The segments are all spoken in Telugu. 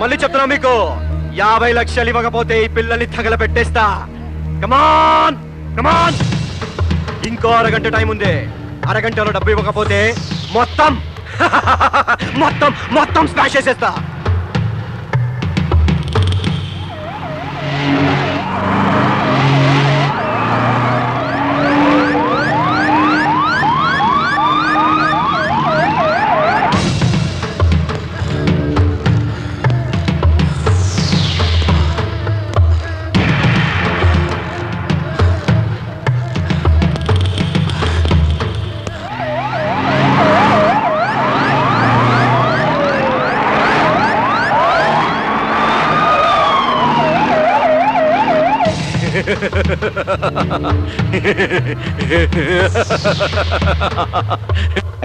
మళ్ళీ చెప్తున్నా మీకు 50 లక్షలు ఇవ్వకపోతే ఈ పిల్లల్ని తగలబెట్టేస్తా. కమాన్ కమాన్, ఇంకో అరగంట టైం ఉంది. అరగంటలో డబ్బు ఇవ్వకపోతే మొత్తం మొత్తం మొత్తం స్మాష్ చేసేస్తా.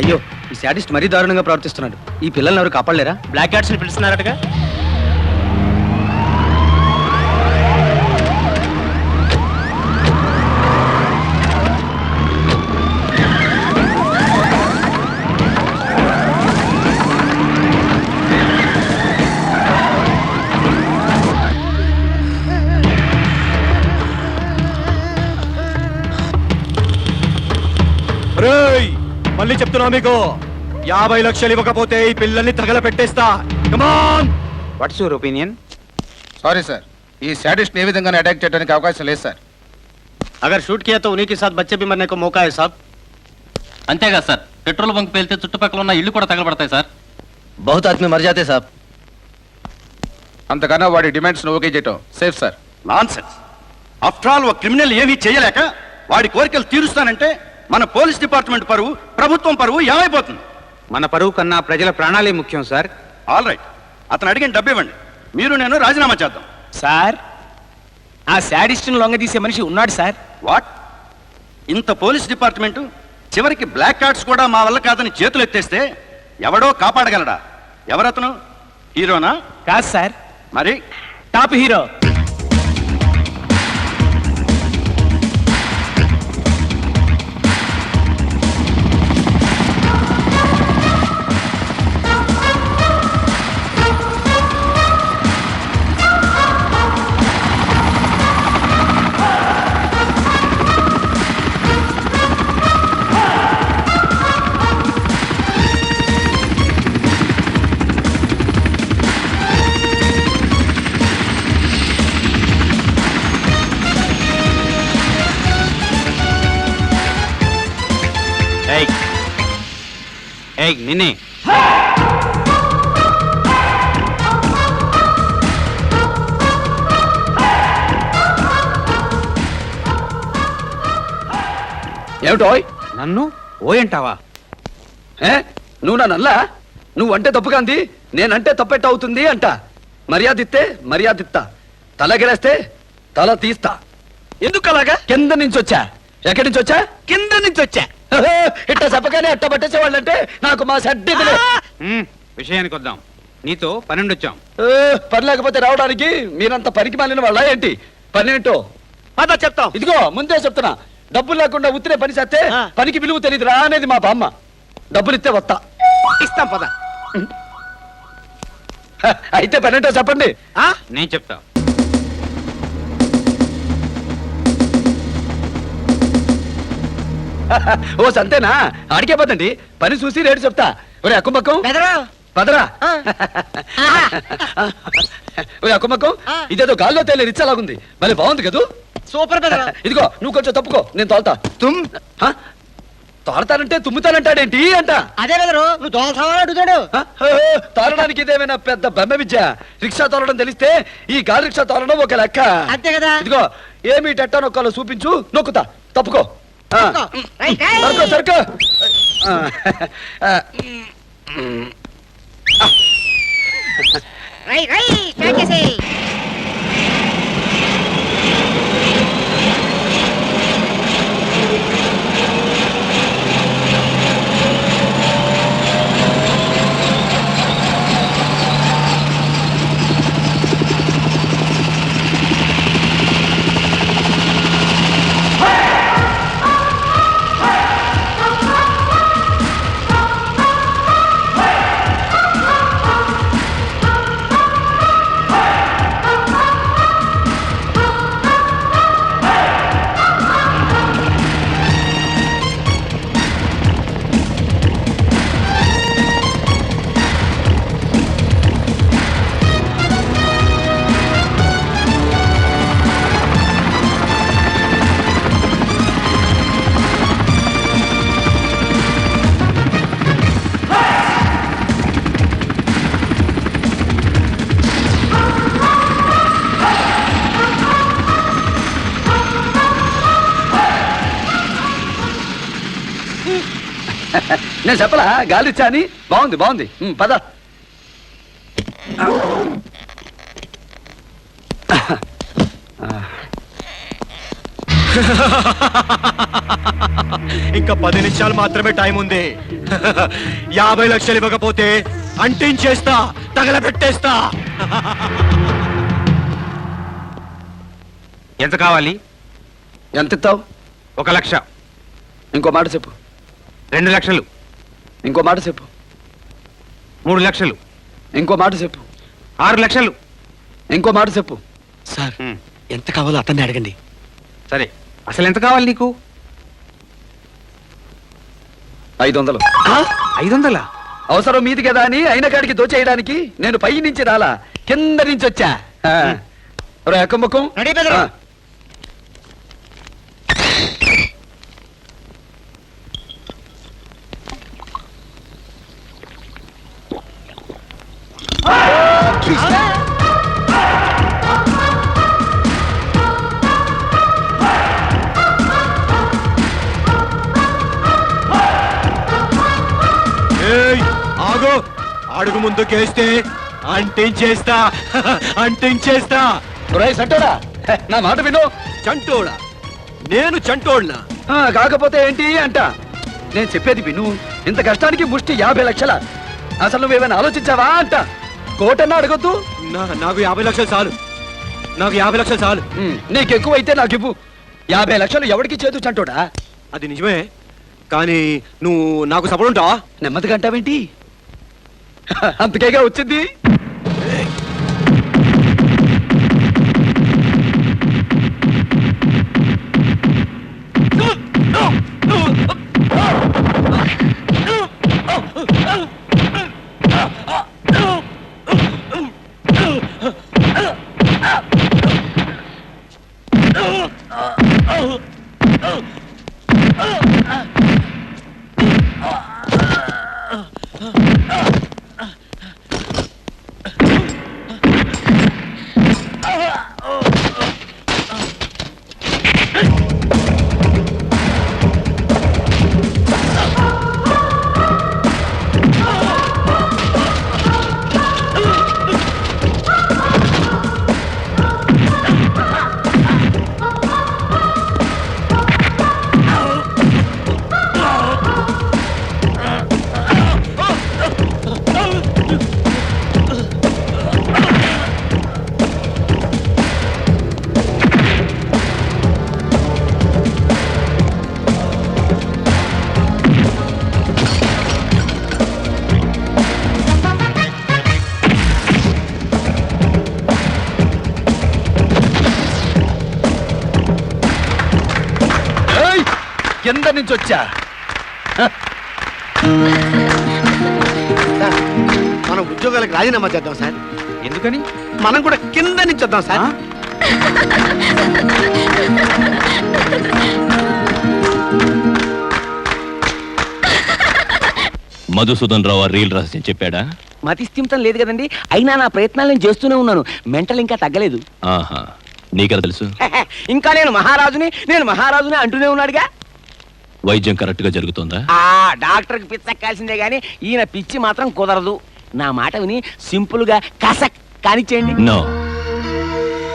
అయ్యో, ఈ శాడిస్ట్ మరీ దారుణంగా ప్రవర్తిస్తున్నాడు. ఈ పిల్లల్ని ఎవరు కాపాడలేరా? బ్లాక్ క్యాట్స్ ని పిలుస్తున్నారటగా. మళ్ళీ చెప్తున్నా మీకు 50 లక్షలు ఇవ్వకపోతే ఈ పిల్లల్ని తగలబెట్టేస్తా. Come on. What's your opinion? Sorry sir, ఈ శాడిస్ట్ ఏ విధంగా అటాక్ చేయడానికి అవకాశం లేదు సార్. అగర్ షూట్ కియా తో ఉనికి సాత్ బచ్చే భీ మరనే కో మౌకా హై సాబ్. అంతేగా సార్, పెట్రోల్ బంక్ పేలితే చుట్టుపక్కల ఉన్న ఇళ్ళు కూడా తగలబడతాయి సార్. బహుత్ ఆద్మీ మర్ జాతే సాబ్. అంతకన్నా వాడి డిమాండ్స్ ఓకే చేయటం safe sir. Nonsense. After all ఒక క్రిమినల్ ఏమీ చేయలేక వాడి కోరికలు తీరుస్తానంటే మన పోలీస్ డిపార్ట్మెంట్ పరువు, ప్రభుత్వం పరువు ఏమైపోతుంది? మన పరువు కన్నా ప్రజల ప్రాణాలే ముఖ్యం సార్. ఆల్ రైట్, అతను అడిగిన డబ్బు ఇవ్వండి, మీరు నేను రాజీనామా చేద్దాం. సార్, ఆ శాడిస్ట్ని లొంగదీసే మనిషి ఉన్నాడు సార్. వాట్? ఇంత పోలీస్ డిపార్ట్మెంటు చివరికి బ్లాక్ కార్డ్స్ కూడా మా వల్ల కాదని చేతులు ఎత్తేస్తే ఎవడో కాపాడగలడా? ఎవరతను? హీరోనా? కాదు సార్, మరి టాప్ హీరో. నిన్నే ఏమిటో నన్ను ఓయంటావా? నువ్వు నన్నల్లా? నువ్వంటే తప్పు కాంది, నేనంటే తప్పెట్ట అవుతుంది అంట. మర్యాద ఇస్తే మర్యాద ఇస్తా, తలగిరేస్తే తల తీస్తా. ఎందుకు అలాగా? కింద నుంచి వచ్చా. ఎక్కడి నుంచి వచ్చా? కింద నుంచి వచ్చా. ఇట్ట చెప్పగానే ఎట్ట పట్టేసేవాళ్ళంటే నాకు మా షడ్డీ విషయానికి వద్దాం. నీతో పన్నెండొచ్చాం. పని లేకపోతే రావడానికి మీరంత పనికి మాలిన వాళ్ళ ఏంటి? పనేంటో పద చెప్తాం. ఇదిగో ముందే చెప్తున్నా, డబ్బులు లేకుండా ఉత్తినే పని చేస్తే పనికి విలువ తెలియదు రా అనేది మా బామ్మ. డబ్బులు ఇస్తే వస్తా. ఇస్తాం పద. అయితే పనేంటో చెప్పండి. నేను చెప్తా. ఓ సంతేనా? అడిగే పోతండి, పని చూసి రేటు చెప్తా. ఒరే అక్కుమక్కం పదరా. ఒరే అక్కుమక్కం, ఇదేదో గాల్లో తేలే రిచ్చలాగుంది, మళ్ళీ బాగుంది కదూ? సూపర్ బెదరా. ఇదిగో నువ్వు కొంచెం తప్పుకో, నేను తోలుతా. తోడతానంటే తుమ్ముతానంటాడేంటి అంట. అదే బెదరు, నువ్వు తోలుతావా అడుగుతాడు. తోలడానికి ఇదేమైనా పెద్ద బెమ్మ విద్య? రిక్షా తోలడం తెలిస్తే ఈ గాలి రిక్షా తోలడం ఒక లెక్క. అంతే కదా. ఇదిగో ఏమి టెట్టా నొక్కాలో చూపించు, నొక్కుతా. తప్పుకో. సరుకో సరుకో. నేను చెప్పలా గాలి ఇచ్చా అని. బాగుంది బాగుంది. పద. ఇంకా 10 నిమిషాలు మాత్రమే టైం ఉంది. 50 లక్షలు ఇవ్వకపోతే అంటించేస్తా, తగలబెట్టేస్తా. ఎంత కావాలి? ఎంత ఇస్తావు? 1 లక్ష. ఇంకో మాట చెప్పు. 2 లక్షలు. ఇంకో మాట చెప్పు. 3 లక్షలు. ఇంకో మాట చెప్పు. 6 లక్షలు. ఇంకో మాట చెప్పు. సార్ ఎంత కావాలో అతన్ని అడగండి. సరే, అసలు ఎంత కావాలి నీకు? 500. 500? అవసరం మీది కదా అని అయిన కాడికి దోచేయడానికి నేను పై నుంచి రాలా, కింద నుంచి వచ్చా. ఎక్కమ్మకం. ఆగు, అడుగు ముందుకేస్తే అంటించేస్తా, అంటించేస్తా. సంటోడా, నా మాట విను. చంటోడా? నేను చంటోడ్నా? కాకపోతే ఏంటి అంట. నేను చెప్పేది విను. ఇంత కష్టానికి ముష్టి 50 లక్షల. అసలు నువ్వేమైనా ఆలోచించావా అంట. కోటన్నా అడగొద్దు. నాకు 50 లక్షలు చాలు. నాకు 50 లక్షలు చాలు. నీకు ఎక్కువైతే నాకు ఇవ్వు. 50 లక్షలు ఎవరికి చేతు చంటోడా? అది నిజమే, కానీ నువ్వు నాకు సపోర్ట్ ఉంటావా? నెమ్మదిగా అంటావేంటి? అంతకేగా వచ్చింది. కింద నుంచి వచ్చా. మనం ఉద్యోగాలకు రాజీనామా చేద్దాం సార్. ఎందుకని? మనం కూడా కింద నుంచి వద్దాం సార్. మధుసూదన్ రావు రీల్ రహస్యం చెప్పాడా? మతిస్థిమితం లేదు కదండి, అయినా నా ప్రయత్నాలు నేను చేస్తూనే ఉన్నాను. మెంటల్ ఇంకా తగ్గలేదు. ఆహా, నీకెలా తెలుసు? ఇంకా నేను మహారాజుని అంటూనే ఉన్నాడుగా. వైద్యం కరెక్ట్ గా జరుగుతుందా? డాక్టర్ కి పిచ్చెక్కాల్సిందే గాని ఈయన పిచ్చి మాత్రం కుదరదు. నా మాట విని సింపుల్ గా కసక్ కానిచ్చేయండి. నో,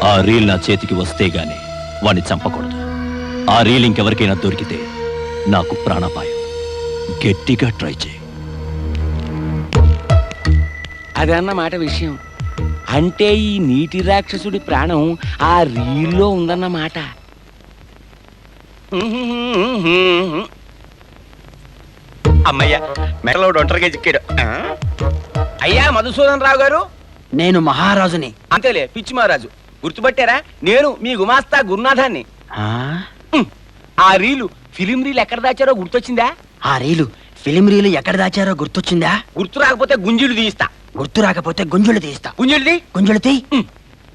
ఆ రీల్ నా చేతికి వస్తే గాని వాణ్ణి చంపకూడదు. ఆ రీల్ ఇంకెవరికైనా దొరికితే నాకు ప్రాణాపాయం. గట్టిగా ట్రై చేయి. అదన్నమాట విషయం. అంటే ఈ నీటి రాక్షసుడి ప్రాణం ఆ రీల్లో ఉందన్నమాట. అమ్మయ్య, మెడలో ఒంటరిగా చిక్కాడు. అయ్యా మధుసూదన్ రావు గారు. నేను మహారాజుని. అంతేలే, పిచ్చి మహారాజు. గుర్తుపట్టారా? నేను మీ గుమాస్తా గురునాథాన్ని. ఆ రీలు ఫిలిం రీల్ ఎక్కడ దాచారో గుర్తొచ్చిందా? ఆ రీలు ఫిలిం రీలు ఎక్కడ దాచారో గుర్తొచ్చిందా? గుర్తు రాకపోతే గుంజీలు తీయిస్తా. గుర్తు రాకపోతే గుంజులు తీస్తా. గుంజీలు తీ. తీ.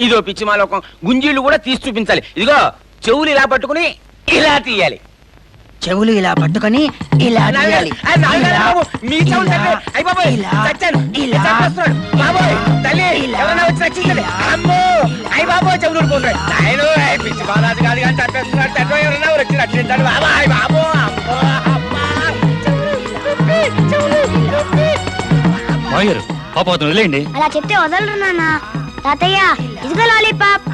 ఇదో పిచ్చి మాలోకం. గుంజీళ్ళు కూడా తీసి చూపించాలి. ఇదిగో చెవులు ఇలా పట్టుకుని ఇలా తీయాలి. చెవులు ఇలా పట్టుకొని ఇలా తీయాలి. మీ చెవులు తగ్గ. అయ్ బాబోయ్, చచ్చాను. చంపేస్తున్నాడు. బాబోయ్, తల్లి, ఎవరైనా వచ్చి రక్షించండి. అమ్మో, అయ్ బాబోయ్, చెవులు ఊడిపోతున్నాడు. నాయను, పిచ్చి బాలాజీ కాదు కానీ చంపేస్తున్నాడు. తండ్రి ఎవరైనా వచ్చి రక్షించండి. బాబాయ్, బాబో, అమ్మో, అమ్మా. మావయ్య గారు పాప అతను వదిలేయండి. అలా చెప్తే వదలరు నాన్న. తాతయ్య ఇదిగో లాలీపాప్.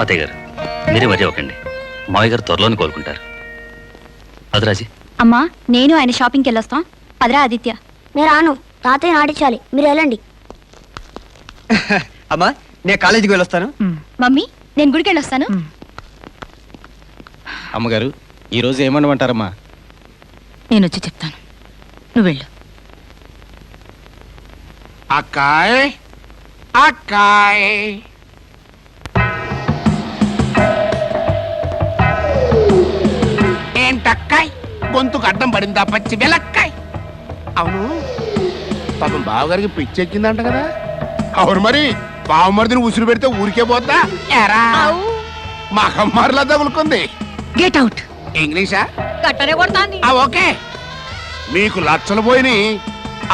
అత్తయ్య గారు మీరే వరి అవ్వకండి, మావయ్య గారు త్వరలోనే కోలుకుంటారు. అదరాజీ అమ్మా నేను ఆయన షాపింగ్కి వెళ్ళొస్తాం. పదరా ఆదిత్య. నేను రాను, తాతయ్య నాటించాలి. మీరు వెళ్ళండి. అమ్మా నేను కాలేజీకి వెళ్ళొస్తాను. మమ్మీ నేను గుడికి వెళ్ళొస్తాను. అమ్మగారు ఈ రోజు ఏమనమంటారమ్మా? నేను వచ్చి చెప్తాను, నువ్వు వెళ్ళు. అక్కాయ్ అక్కాయ్ ఏంటక్కాయ్ గొంతుకు అడ్డం పడిందా పచ్చి బెలక్కాయ్? అవును పాపం బావగారికి పిచ్చెక్కిందంట కదా. అవును మరి బావమరిదిని ఉసురు పెడితే ఊరికే పోతా ఎరా మహమ్మారిలా తగులుకుంది. Get out. ఇంగ్లీషా? గట్టనే కొడతాంది. ఓకే మీకు లక్షలు పోయినాయి,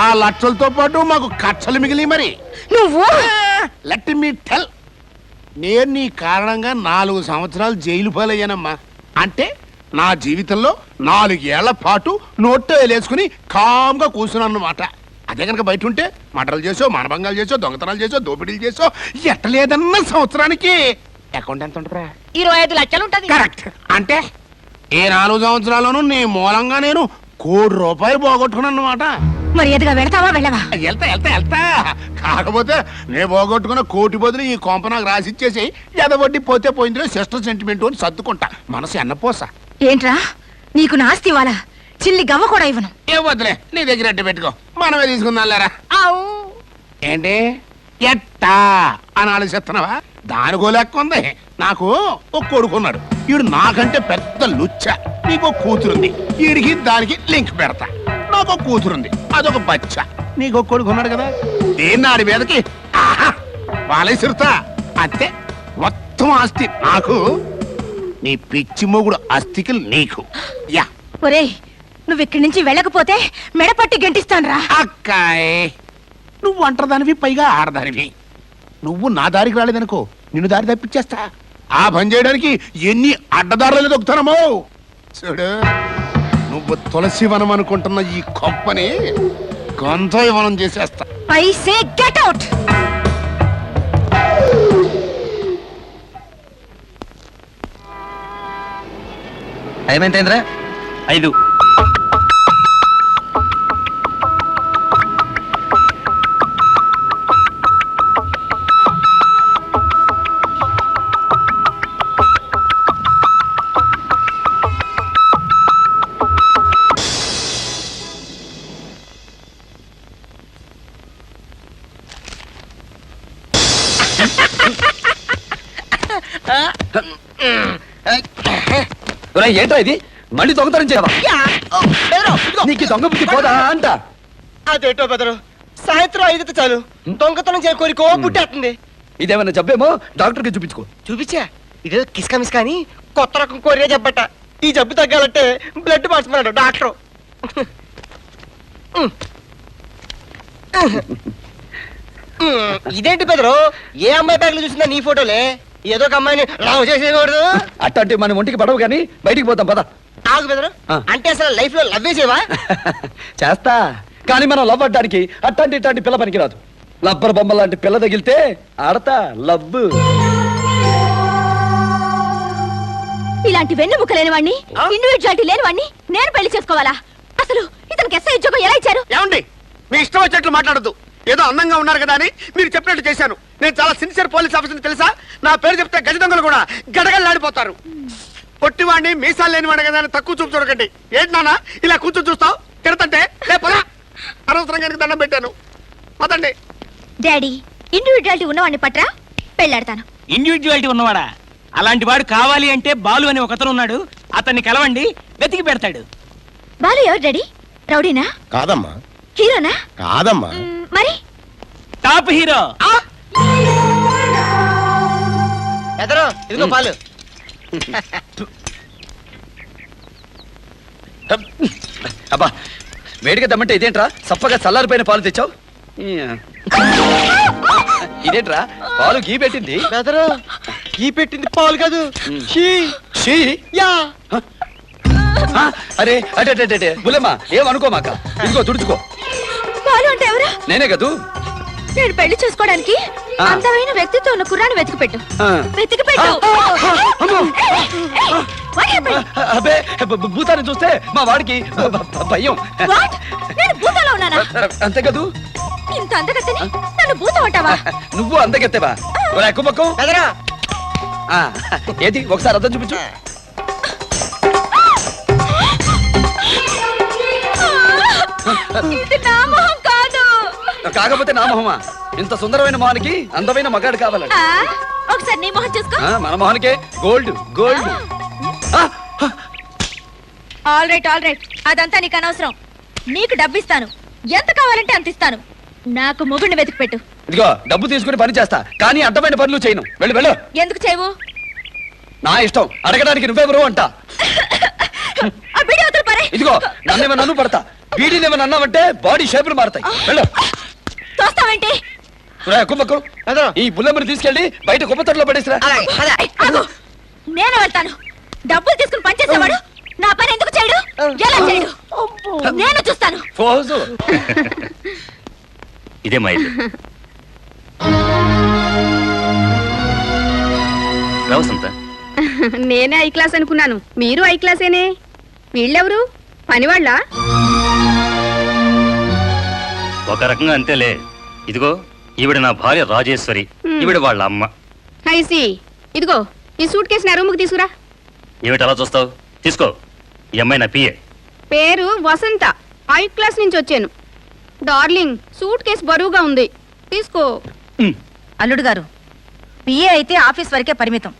ఆ లక్షలతో పాటు మాకు కచ్చలు మిగిలి మరి. నువ్వు లెట్ మీ టెల్, నేను నీ కారణంగా 4 సంవత్సరాలు జైలు పాలయ్యానమ్మా. అంటే నా జీవితంలో 4 ఏళ్ల పాటు నోట్లో వేలేసుకుని కామ్గా కూర్చున్నాను అన్నమాట. అదే కనుక బయట ఉంటే మటలు చేసో మానభంగాలు చేసో దొంగతనాలు చేసో దోపిడీలు చేసో ఎట్టలేదన్న సంవత్సరానికి అకౌంట్ ఎంత ఉంటుందా? 25 లక్షలు ఉంటది. కరెక్ట్. అంటే ఈ 4 సంవత్సరాల్లోనూ నీ మూలంగా నేను ₹1 కోటి పోగొట్టుకున్నాను అన్నమాట. మరి ఎదుగా వెళతావా వెళ్ళవా? వెళ్తా కాకపోతే నేను పోగొట్టుకున్న కోటి బదులు ఈ కొంప నాకు రాసిచ్చేసి ఎదవడ్డి పోతే పోయిందిలే సిస్టర్ సెంటిమెంట్ అని సర్దుకుంటా. మనసు ఎన్నపోస. ఏంట్రా నీకు నాస్తి ఇవ్వాలా? చిల్లి గవ్వ కూడా ఇవ్వను. ఏ వద్దులే, నీ దగ్గర అట్టు పెట్టుకో, మనమే తీసుకుందాం లేరా. ఏంటి ఎట్టా అని ఆలోచిస్తున్నావా? దానికో లెక్క ఉంది. నాకు ఒక కొడుకున్నాడు, వీడు నాకంటే పెద్ద లుచ్చ. నీకు కూతురుంది, వీడికి దానికి లింక్ పెడతా. నాకు కూతురుంది, అదొక బచ్చ. నీకు కొడుకున్నాడు కదా, దేన్ని ఆడి మీదకి వాలేసిరుతా. అంతే, మొత్తం ఆస్తి నాకు, నీ పిచ్చి మొగుడు ఆస్తికి నీకు. యా ఒరేయ్ నువ్వు ఇక్కడి నుంచి వెళ్ళకపోతే మెడపట్టి గెంటిస్తానురా. అక్కాయ్ నువ్వు అంటదానివి, పైగా ఆడదానివి. నువ్వు నా దారికి రాలేదనుకో, నిన్ను దారి తప్పించేస్తా. ఆ పని చేయడానికి ఎన్ని అడ్డదారులు దొక్కుతానమో చూడు. నువ్వు తులసి వనం అనుకుంటున్న ఈ కొంపని గంధయ వనం చేసేస్తా. I say get out. Time ఎంతైందిరా? 5. ఏంట్రా ఇది? మళ్ళీ దొంగతనం చేయవా? నీకు దొంగ బుద్ధి పోదా అంట. అదేటో బెదరు, సాయంత్రం 5 చాలు దొంగతనం చేయ కోరికో పుట్టేస్తుంది. ఇదేమన్నా జబ్బేమో డాక్టర్కి చూపించుకో. చూపించా, ఇదే కిస్కా మిస్కా అని కొత్త రకం కోరియా చెప్పట. ఈ జబ్బు తగ్గాలంటే బ్లడ్ మార్చమన్నాడు డాక్టర్. ఇదేంటి బెదరు, ఏ అమ్మాయి బ్యాగ్ లో చూసిందా నీ ఫోటోలే? ఏదో ఒక అమ్మాయిని లవ్ చేసేయకూడదు. అట్టంటే మన ఒంటికి పడవు కానీ బయటికి పోతాం పద. ఆగు బెదరు, అంటే అసలు లైఫ్ లో లవ్ చేసేవా? చేస్తా, కానీ మనం లవ్ అడ్డానికి అట్టంటి ఇట్లాంటి పిల్ల పనికిరాదు. లబ్బర్ బొమ్మ లాంటి పిల్ల తగిలితే ఆడతా లవ్. ఇలాంటి వెన్నుముక్క లేని వాడిని, ఇండివిజువాలిటీ లేని వాడిని నేను పెళ్లి చేసుకోవాలా? అసలు ఇతనికి ఎస్ఐ ఉద్యోగం ఎలా ఇచ్చారు? ఏమండి, మీ ఇష్టం వచ్చినట్లు మాట్లాడద్దు. ఏదో అందంగా ఉన్నారు కదా అని మీరు చెప్పినట్టు చేశాను. నేను చాలా సిన్సియర్ పోలీస్ ఆఫీసర్ తెలుసా? నా పేరు చెప్తే గజ దొంగలు కూడా గడగడలాడిపోతారు. పొట్టివాడిని మీసాలు లేనివాడు కదా అని తక్కువ చూపు చూడకండి. ఏంటి నాన్న ఇలా కూర్చొని చూస్తావు? తిడతంటే లేపరా, అనవసరంగా దండం పెట్టాను. పదండి. డాడీ, ఇండివిజువాలిటీ ఉన్నవాడిని పట్రా, పెళ్ళాడతాను. ఇండివిజువాలిటీ ఉన్నవాడా? అలాంటి వాడు కావాలి అంటే బాలు అని ఒకతను ఉన్నాడు, అతన్ని కలవండి, వెతికి పెడతాడు. బాలు ఎవరు డాడీ? రౌడీనా? కాదమ్మా. హీరోనా? కాదమ్మా. మరి టాప్ హీరో. బెదరు, ఇదిగో పాలు. అబ్బా, వేడిగా దమ్మంటే ఇదేంట్రా? సప్పగా చల్లారిపోయిన పాలు తెచ్చావు. ఇదేంట్రా పాలు గీ పెట్టింది? బెదరు ఈ పెట్టింది పాలు కాదు షీ. షీ? యా ఆ, అరే అటే అటే, అటే బుల్లెమ్మా ఏమనుకోమాక, ఇదిగో తుడుచుకో. పాలు అంటే ఎవరా? నేనే కదూ. నేను పెళ్లి చేసుకోవడానికి ఆ. అందమైన వ్యక్తితో ఉన్న కుర్రాన్ని వెతికి పెట్టు. ఆ. వెతికి పెట్టు. అమ్మో. What happened? అబ్బే భూతాన్ని చూస్తే మా వాడికి భయం. What? నేను భూతంలో ఉన్నానా? అంతే కదూ. ఇంత అందగత్తెని నన్ను భూతం అంటావా? నువ్వు అందగెత్తేవా? ఎక్కువ పక్కం. ఎదరా ఏది ఒకసారి అర్థం చూపించు. ఇది నా మొహం కాదు. కాకపోతే నా మొహమా? ఇంత సుందరమైన మొహానికి అందమైన మగాడు కావాలండి. ఆ, ఒకసారి నీ మొహం చూసుకో. మన మొహానికే గోల్డ్ గోల్డ్. ఆల్ రైట్ అదంతా నీకు అనవసరం. నీకు డబ్బు ఇస్తాను, ఎంత కావాలంటే అంత ఇస్తాను. నాకు మొగుడిని వెతికి పెట్టు. ఇదిగో డబ్బు తీసుకుని పని చేస్తా, కానీ అడ్డమైన పనులు చేయను. వెళ్ళు వెళ్ళు. ఎందుకు చేయవు? నా ఇష్టం, అడగడానికి నువ్వెవరు అంట. ఆ బిడి అవతల పరే. ఇదిగో నన్ను పడతా, వీడినేమన్నా అన్నావంటే బాడీ షేపులు మారుతాయి. వెళ్ళు. తోస్తావేంటి? కుమ్మక్కు ఈ బుల్లమ్మని తీసుకెళ్ళి బయట కుప్పతొట్లో పడేసిరా. ఆగు. నేను వెళ్తాను. డబ్బులు తీసుకుని పనిచేసేవాడు నా పని ఎందుకు చేయడు? ఎలా చేయడు? నేను చూస్తాను. ఫోజు. ఇదే మా ఇల్లు. రావసంత. నేనే ఐ క్లాస్ అనుకున్నాను, మీరు ఐ క్లాసేనే. వీళ్ళెవరు? పనివాళ్ళ? ఒక రకంగా అంతేలే. ఇదిగో ఈవిడ నా భార్య రాజేశ్వరి, ఈవిడ వాళ్ళ అమ్మ. ఐసి. ఇదిగో ఈ సూట్ కేసు నా రూముకి తీసుకురా. ఏమిటి అలా చూస్తావు? తీసుకో. ఈ అమ్మాయి నా పిఏ. పేరు వసంత, ఐ క్లాస్ నుంచి వచ్చాను. డార్లింగ్, సూట్ కేసు బరువుగా ఉంది, తీసుకో. అల్లుడు గారు, పిఏ అయితే ఆఫీస్ వరకే పరిమితం,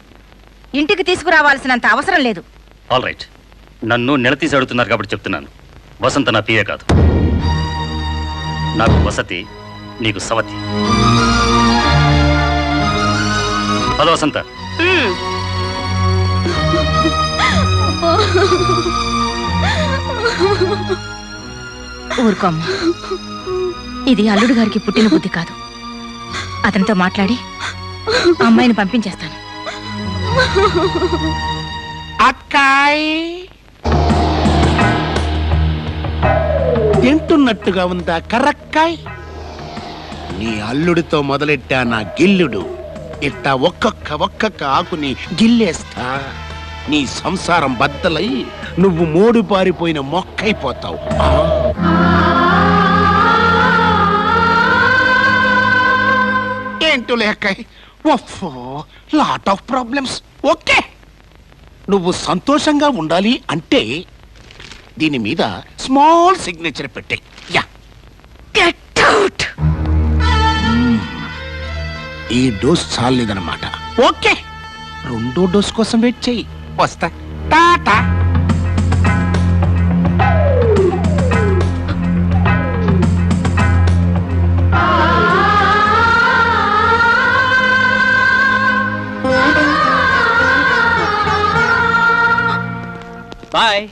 ఇంటికి తీసుకురావాల్సినంత అవసరం లేదు. ఆల్ రైట్, నన్ను నిలదీసి అడుగుతున్నారు కాబట్టి చెప్తున్నాను. వసంత నా పిఏ కాదు. నాకు వసతి, నీకు సవతి. హలో వసంత. ఊరుకోమ్మ, ఇది అల్లుడు గారికి పుట్టిన బుద్ధి కాదు. అతనితో మాట్లాడి అమ్మాయిని పంపించేస్తాను. అక్కాయ్ తింటున్నట్టుగా ఉందా కర్రక్కాయ్? నీ అల్లుడితో మొదలెట్టా నా గిల్లుడు. ఇట్టా ఒక్కొక్క ఆకుని గిల్లేస్తా. నీ సంసారం బద్దలై నువ్వు మోడు పారిపోయిన మొక్కైపోతావు. ఏంటో లేకాయ్, లాట్ ఆఫ్ ప్రాబ్లమ్స్. ఓకే, నువ్వు సంతోషంగా ఉండాలి అంటే దీని మీద స్మాల్ సిగ్నేచర్ పెట్టే. Yeah, get out. ఈ డోస్ చాలేదన్నమాట. ఓకే, రెండో డోస్ కోసం వెయిట్ చెయ్యి. వస్తా. టాటా. బాయ్.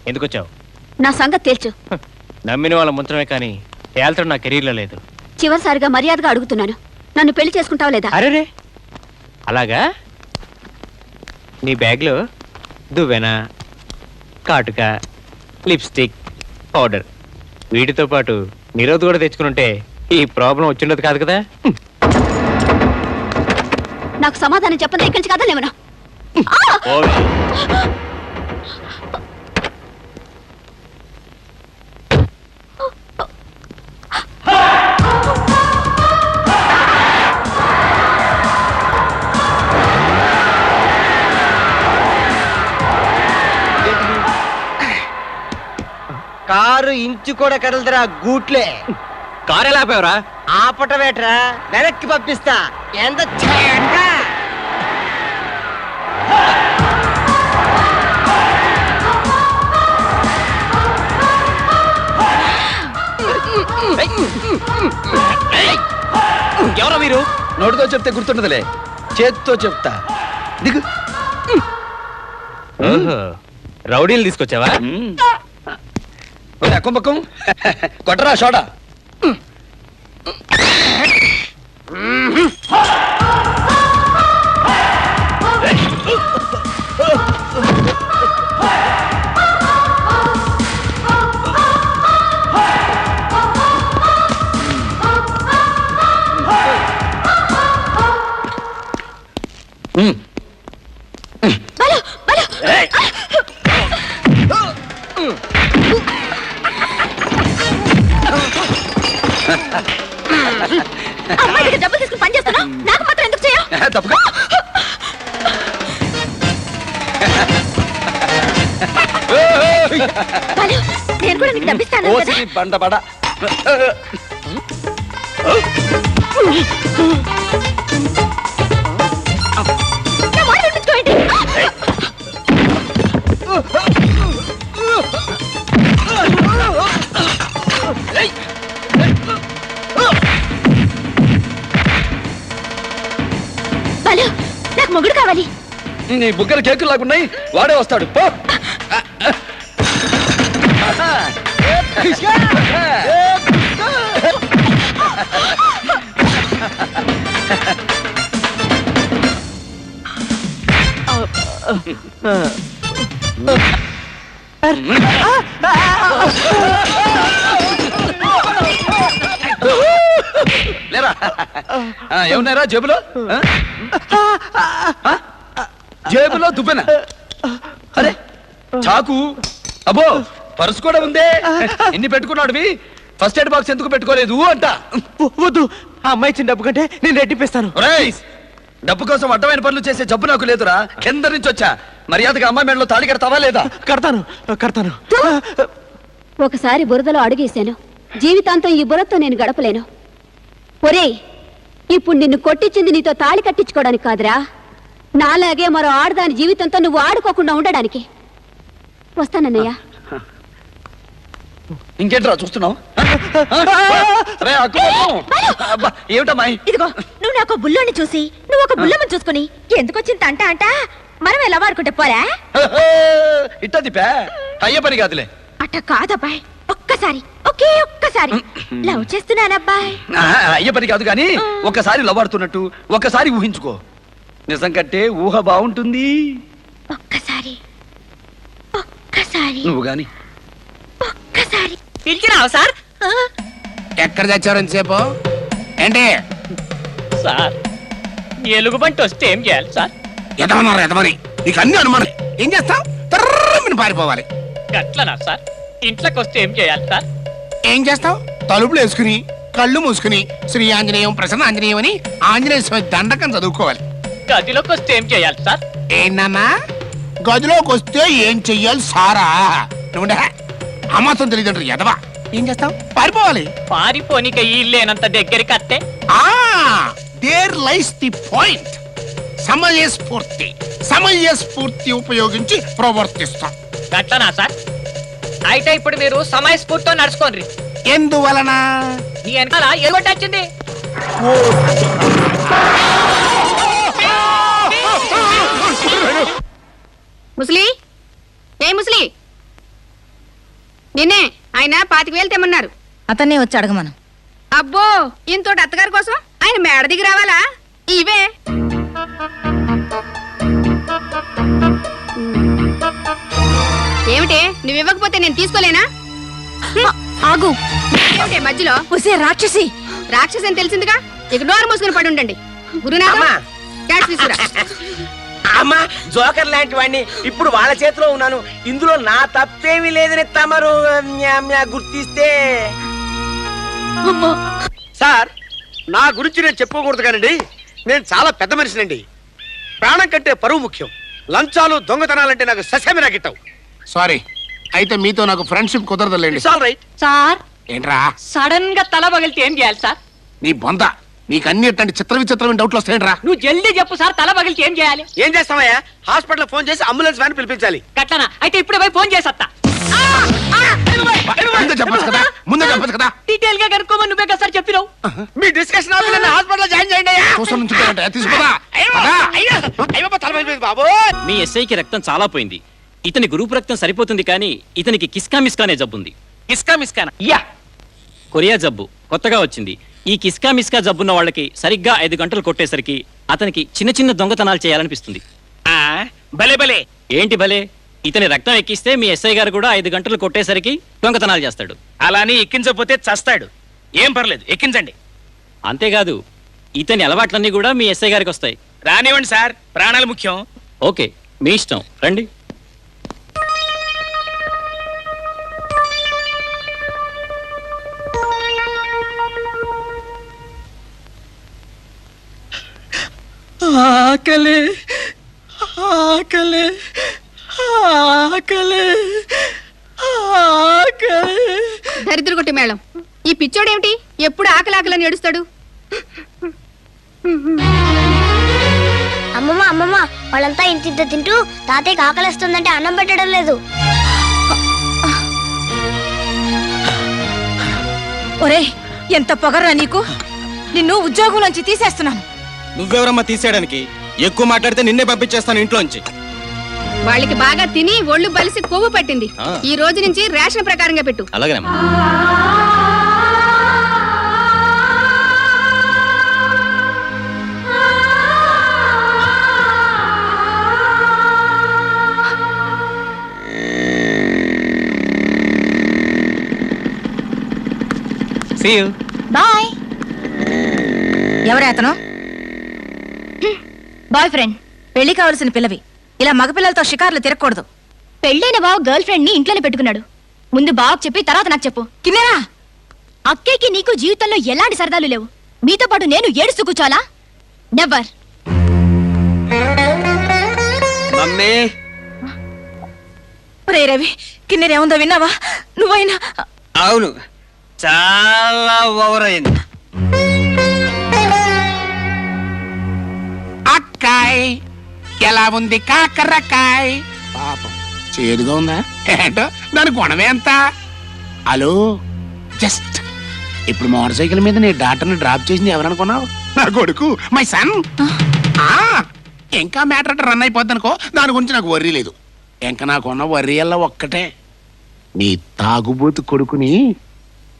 ఎందుకు వచ్చావు? నా సంగతి తేల్చు. నమ్మిన వాళ్ళ ముంచడమే కానీ తేల్చడం నా కెరీర్లో లేదు. చివరిసారిగా మర్యాదగా అడుగుతున్నాను, నన్ను పెళ్లి చేసుకుంటావా లేదా? అరే అలాగా? నీ బ్యాగ్లో దువ్వెన, కాటుక, లిప్స్టిక్, పౌడర్, వీటితో పాటు నిరోధ్ కూడా తెచ్చుకుని ఉంటే ఈ ప్రాబ్లం వచ్చిండదు కాదు కదా. నాకు సమాధానం చెప్పండి, ఇక్కడి నుంచి కదా లేవనా? కారు ఇంచు కూడా కదలదురా గూట్లే. కారు ఎలా ఆపావురా? ఆపటమేట్రా, వెనక్కి పంపిస్తా. ఎంత ఎవరో మీరు? నోటితో చెప్తే గుర్తుండదులే, చేతితో చెప్తా. దిగు. రౌడీలు తీసుకొచ్చావా? కుంభకం కొట్టరా షోడా. అమ్మాయి దగ్గర డబ్బులు తీసుకుని పని చేస్తున్నావు, నాకు మాత్రం ఎందుకు చేయవు? తప్పుగా బాలు, నేను కూడా నీకు డబ్బిస్తాను కదా. బండబడ నా మాట వినిపించుకోండి. బాలు, నాకు మొగుడు కావాలి. నీ బుగ్గలు కేకులు లాగున్నాయి, వాడే వస్తాడు పో. లేరా ఏమన్నారా జేబులో? జేబులో దువ్వెన? అరే చాకు, అబ్బో పర్సు కూడా ఉందే. ఎన్ని పెట్టుకున్నాడువి? ఫస్ట్ ఎయిడ్ బాక్స్ ఎందుకు పెట్టుకోలేదు అంట. వద్దు, ఆ అమ్మాయి ఇచ్చిన డబ్బు కంటే నేను రెట్టిపిస్తాను. ఒరేయ్, డబ్బు కోసం అడ్డమైన పనులు చేసే జబ్బు నాకు లేదురా, కింద నుంచి వచ్చా. మర్యాదగా అమ్మాయి మెడలో తాళి కడతావా లేదా? కడతాను. ఒకసారి బురదలో అడుగేశాను, జీవితాంతం ఈ బురదతో నేను గడపలేను. ఒరేయ్, ఇప్పుడు నిన్ను కొట్టించింది నీతో తాళి కట్టించుకోవడానికి కాదురా, నాలాగే మరో ఆడదాని జీవితంతో నువ్వు ఆడుకోకుండా ఉండడానికి. వస్తానన్నయ్య. ఇంకేంట్రా చూస్తున్నావు? ఏమిటమ్మా? ఇదిగో, నువ్వు నాకు బుల్లోని చూసి నువ్వు ఒక బుల్లమ్మని చూసుకుని ఎందుకు వచ్చింది అంట మనం ఎలా వాడుకుంటే పోరా? ఇట్టా దిప్పా అయ్యే పని కాదులే. అట్ట కాదబ్బాయ్, ఒక్కసారి లవ్ చేస్తున్నానబ్బాయ్. అయ్యే పని కాదు గాని ఒక్కసారి లవాడుతున్నట్టు ఒక్కసారి ఊహించుకో. నిజం కంటే ఊహ బాగుంటుంది. ఒక్కసారి నువ్వు గాని పిలిచినావు సార్? ఎక్కడ తెచ్చారు సేపు ఏంటి? సార్, ఎలుగుబంటి వస్తే ఏం చేయాలి సార్? ఎదమన్నారు ఎదమని, నీకు అన్ని అనుమానం. ఏం చేస్తావు? తర్రమని పారిపోవాలి. గట్లనా సార్? ఇంట్లోకి వస్తే ఏం చేయాలి సార్? ఏం చేస్తావు? తలుపులు వేసుకుని కళ్ళు మూసుకుని శ్రీ ఆంజనేయం ప్రసన్న ఆంజనేయం అని ఆంజనేయ స్వామి దండకం చదువుకోవాలి. గదిలోకి వస్తే ఏం చేయాలి సార్? ఏంటన్నా గదిలోకి వస్తే ఏం చెయ్యాలి సారా? నువ్వు అమ్మతం తెలియదంటారు ఎదవా. ఏం చేస్తావు? పారిపోవాలి. పారిపోనిక ఇల్లేనంత దగ్గరికి అత్తే దేర్ లైస్ ది పాయింట్. సమయస్ఫూర్తి ఉపయోగించి ప్రవర్తిస్తాం. గట్లనా సార్? అయితే ఇప్పుడు మీరు సమయస్ఫూర్తితో నడుచుకోండి. ఎందువలన? నీ వెనకాల ఎలుగొట్టి వచ్చింది. ముసలి, ఏ ముసలి, నిన్నే ఆయన 25,000 తెమ్మన్నారు. అతన్నే వచ్చి అడగమను. అబ్బో, ఇంతోటి అత్తగారి కోసం ఆయన మేడ దిగి రావాలా? ఇవే ఏమిటే, నువ్వు ఇవ్వకపోతే నేను తీసుకోలేనా? ఆగు. ఏమిటే మధ్యలో? ఒసే రాక్షసి! రాక్షసి అని తెలిసిందిగా, ఇక నోరు మూసుకుని పడి ఉండండి. గురునాథ, క్యాష్ తీసుకురా. అమ్మా, జోకర్ లాంటి వాడిని ఇప్పుడు వాళ్ళ చేతిలో ఉన్నాను. ఇందులో నా తప్పేమీ లేదని తమరు గుర్తిస్తే. సార్, నా గురించి నేను చెప్పుకోకూడదు కానండి, నేను చాలా పెద్ద మనిషినండి. ప్రాణం కంటే పరువు ముఖ్యం. లంచాలు దొంగతనాలంటే నాకు ససేమి రాగిట్టావు. సారీ, అయితే మీతో నాకు ఫ్రెండ్షిప్ కుదరదులేండి. It's all right. సార్, ఏంట్రా సడన్ గా తల పగిలితే ఏం చేయాలి సార్? నీ బొంద, నీకు అన్ని ఎట్లాంటి చిత్ర విచిత్రమైన డౌట్లు వస్తాయంట్రా. నువ్వు జల్దీ చెప్పు సార్, తల పగిలితే ఏం చేయాలి? ఏం చేస్తామయ్యా? హాస్పిటల్ ఫోన్ చేసి అంబులెన్స్ వ్యాన్ పిలిపించాలి. గట్లనా? అయితే ఇప్పుడే పోయి ఫోన్ చేసత్తా. ముందే చెప్పచ్చు కదా. డీటెయిల్ గా కనుక్కోమని నువ్వే కదా సార్ చెప్పినావు. మీ డిస్కషన్ హాస్పిటల్ జాయిన్ చేయండి అయ్యా. చూసం నుంచి తీసుకోదా. బాబు, మీ ఎస్ఐకి రక్తం చాలా పోయింది. ఇతని గ్రూప్ రక్తం సరిపోతుంది, కానీ ఇతనికి కిస్కా మిస్కానే జబ్బుంది. ఇస్కా మిస్కానా? యా, కొరియా జబ్బు కొత్తగా వచ్చింది. ఈ కిస్కా మిస్కా జబ్బున్న వాళ్ళకి సరిగ్గా 5 గంటలు కొట్టేసరికి అతనికి చిన్న చిన్న దొంగతనాలు చేయాలనిపిస్తుంది. భలే భలే. ఏంటి భలే? ఇతని రక్తం ఎక్కిస్తే మీ ఎస్ఐ గారు కూడా 5 గంటలు కొట్టేసరికి దొంగతనాలు చేస్తాడు. అలాని ఎక్కించకపోతే చస్తాడు. ఏం పర్లేదు, ఎక్కించండి. అంతేకాదు, ఇతని అలవాట్లన్నీ కూడా మీ ఎస్ఐ గారికి వస్తాయి. రానివ్వండి సార్, ప్రాణాలు ముఖ్యం. ఓకే, మీ ఇష్టం, రండి. ఆకలి ఆకలి ఆకలి ఆకలి. దరిద్ర కొట్టి మేళం, ఈ పిచ్చోడేమిటి ఎప్పుడు ఆకలి ఆకలని ఏడుస్తాడు? అమ్మమ్మ అమ్మమ్మ, వాళ్ళంతా ఇంత తింటూ తాతయ్యకి ఆకలిస్తుందంటే అన్నం పెట్టడం లేదు. ఒరే, ఎంత పొగరా నీకు! నిన్ను ఉద్యోగంలోంచి తీసేస్తున్నాను. నువ్వెవరమ్మా తీసేయడానికి? ఎక్కువ మాట్లాడితే నిన్నే పంపించేస్తాను ఇంట్లోంచి. వాళ్ళకి బాగా తిని ఒళ్ళు బలిసి కొవ్వు పట్టింది. ఈ రోజు నుంచి రేషన్ ప్రకారంగా పెట్టు. అలాగేనమ్మా. బాయ్. ఎవరే అతను? Boy friend. పెళ్లి కావలసిన పిల్లవి. ఇలా మగపిల్లలతో షికార్లు తిరగకూడదు. పెళ్ళైన బావ గర్ల్ ఫ్రెండ్ ని ఇంట్లోనే పెట్టుకున్నాడు. ముందు బావకు చెప్పి తర్వాత నాకు చెప్పు. కిన్నెరా, అక్కయ్యకి నీకు జీవితంలో ఎలాంటి సరదాలు లేవు. మీతో పాటు నేను ఏడుస్తూ కూర్చోాలా? నెవర్. మమ్మీ, ఒరే రవి, కిన్నెరేముందో విన్నావా? నువ్వైనా. అవును, చాలా ఓవర్ అయింది. అక్కాయ్, ఎలా ఉంది కాకరకాయ్? పాపం చేదుగా ఉందా ఏంటో, దాని గుణమే ఎంత. హలో, జస్ట్ ఇప్పుడు మోటార్ సైకిల్ మీద నీ డాక్టర్ని డ్రాప్ చేసింది ఎవరనుకున్నావు? నా కొడుకు, మై సన్. ఇంకా మ్యాటర్ రన్ అయిపోద్ది అనుకో, దాని గురించి నాకు వర్రీ లేదు. ఇంకా నాకున్న వర్రీ అలా ఒక్కటే, నీ తాగుబోతు కొడుకుని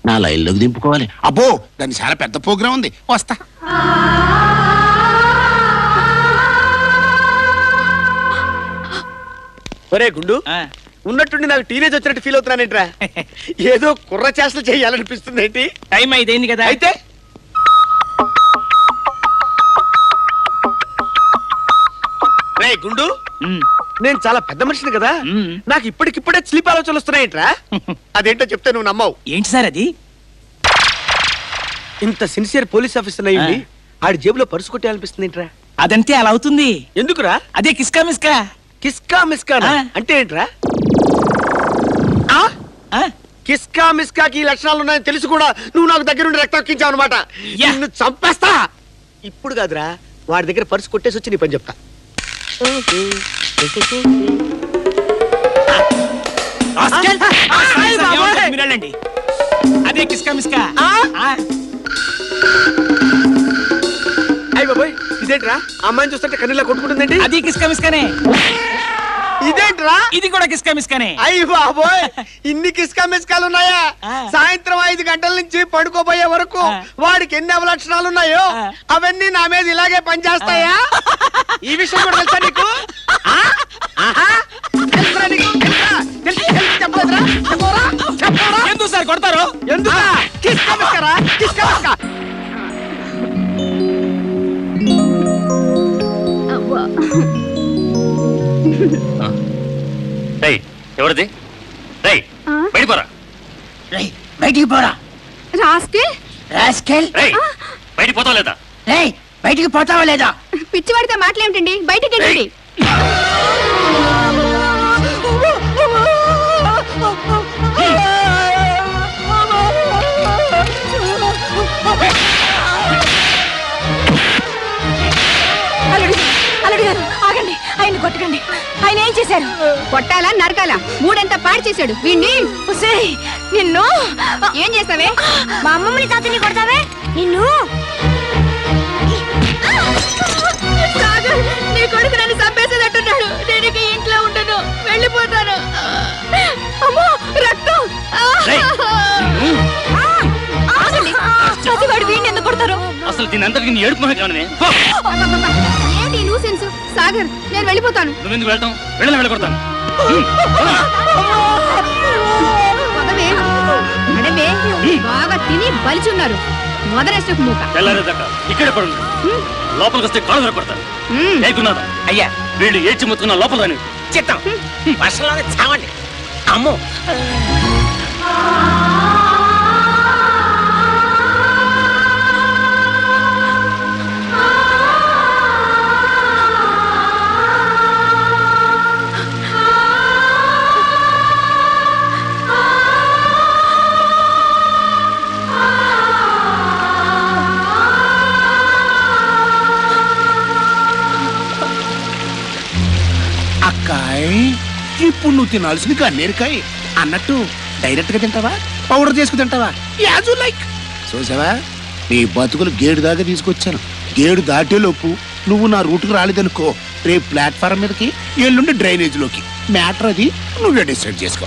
నా లైన్లోకి దింపుకోవాలి. అబ్బో, దాని చాలా పెద్ద ప్రోగ్రాం ఉంది, వస్తా. ఒరే గుండు, ఉన్నట్టుండి నాకు టీనేజ్ వచ్చినట్టు ఫీల్ అవుతున్నానేంట్రా? ఏదో కుర్ర చేష్టలు చేయాలనిపిస్తుంది ఏంటి? టైం అయిపోయింది కదా. అయితే రే గుండు, నేను చాలా పెద్ద మనిషిని కదా, నాకు ఇప్పటికిప్పుడే స్లీప్ ఆలోచనలు వస్తున్నాయేంట్రా? అదేంటో చెప్తే నువ్వు నమ్మవు. ఏంటి సార్ అది? ఇంత సిన్సియర్ పోలీస్ ఆఫీసర్ అయ్యింది, ఆడి జేబులో పర్సు కొట్టేయాలనిపిస్తుంది ఏంట్రా? అదంతే అలా అవుతుంది. ఎందుకురా? అదే కిస్కా మిస్కా. కిస్కా మిస్కా అంటే ఏంట్రా? కిస్కా మిస్కాకి లక్షణాలు ఉన్నాయని తెలిసి కూడా నువ్వు నాకు దగ్గర నుండి రక్తం ఎక్కించావు అనమాట. నిన్ను చంపేస్తా. ఇప్పుడు కాదురా, వాడి దగ్గర పర్సు కొట్టేసి వచ్చి నీ పని చెప్తా. మీరండి, అదే కిస్కా మిస్కా. అయ్య బాబోయ్, ఇదేంట్రా? అమ్మాయిని చూస్తుంటే కన్నీళ్ళ కొట్టుకుంటుందండి. అది కిస్కా మిస్కానే. ఇదేంట్రా? ఇది కూడా కిస్కా మిస్కానే. అయ్య బాబోయ్, ఇన్ని కిస్కా మిస్కాలు ఉన్నాయా? సాయంత్రం 5 గంటల నుంచి పడుకోబోయే వరకు వాడికి ఎన్ని అవలక్షణాలు ఉన్నాయో అవన్నీ నా మీద ఇలాగే పనిచేస్తాయా? ఈ విషయం కూడా తెలుసా నీకు? ఎందుకు సార్ కొడతారు? ఎందుకు? కిస్కా మిస్కారా? కిస్కా మిస్కా. ఎవరిది? బయటిపోరా. బయటికి పోరా. Rascal, rascal. బయటికి పోతావా లేదా? బయటికి పోతావా లేదా? పిచ్చివాడితే మాటలేమిటండి, బయటికి వెళ్ళండి. ఆగండి, ఆయన కొట్టకండి. ఆయన ఏం చేశారు? కొట్టాలా నరకాలా? మూడంతా పాడు చేశాడు వీణ్ణి. నిన్ను ఏం చేస్తావే? మా అమ్మమ్మని తాతని కొడతావే నిన్ను. నీ కొడుకు నన్ను చంపేసేటట్టున్నాడు. నేను ఇక ఇంట్లో ఉండను, వెళ్ళిపోతాను. అమ్మో, రక్తం! వాడు వీడిని ఎందుకు కొడతారు? అసలు దీని అందరికి నీ ఏడుపు కానీ ఏంటి న్యూసెన్స్? సాగర్, నేను వెళ్ళిపోతాను. నువ్వెందుకు వెళ్తాం? వెళ్ళకొడతాను. బాగా తిని బలిచున్నారు. మొదలెస్టకు మూక తెల్లారేదాకా ఇక్కడే పడు. లోపలికి వస్తే కాళ్ళు దొరకొడతాను. ఏకున్నాదా? అయ్యా, వీళ్ళు ఏడ్చి మొత్తుకున్న లోపల రాని చిత్తం వర్షంలోనే చావండి. అమ్మో, ఇప్పుడు నువ్వు తినాల్సింది గన్నేరుకాయ అన్నట్టు డైరెక్ట్ గా తింటావా పౌడర్ చేసుకు తింటావా యాజ్ లైక్ చూసావా నీ బతుకులు గేడు దాకా తీసుకొచ్చాను గేడు దాటేలోపు నువ్వు నా రూట్కి రాలేదనుకో రేపు ప్లాట్ఫారం మీదకి ఎల్లుండి డ్రైనేజ్ లోకి మ్యాటర్ అది నువ్వే డిసైడ్ చేసుకో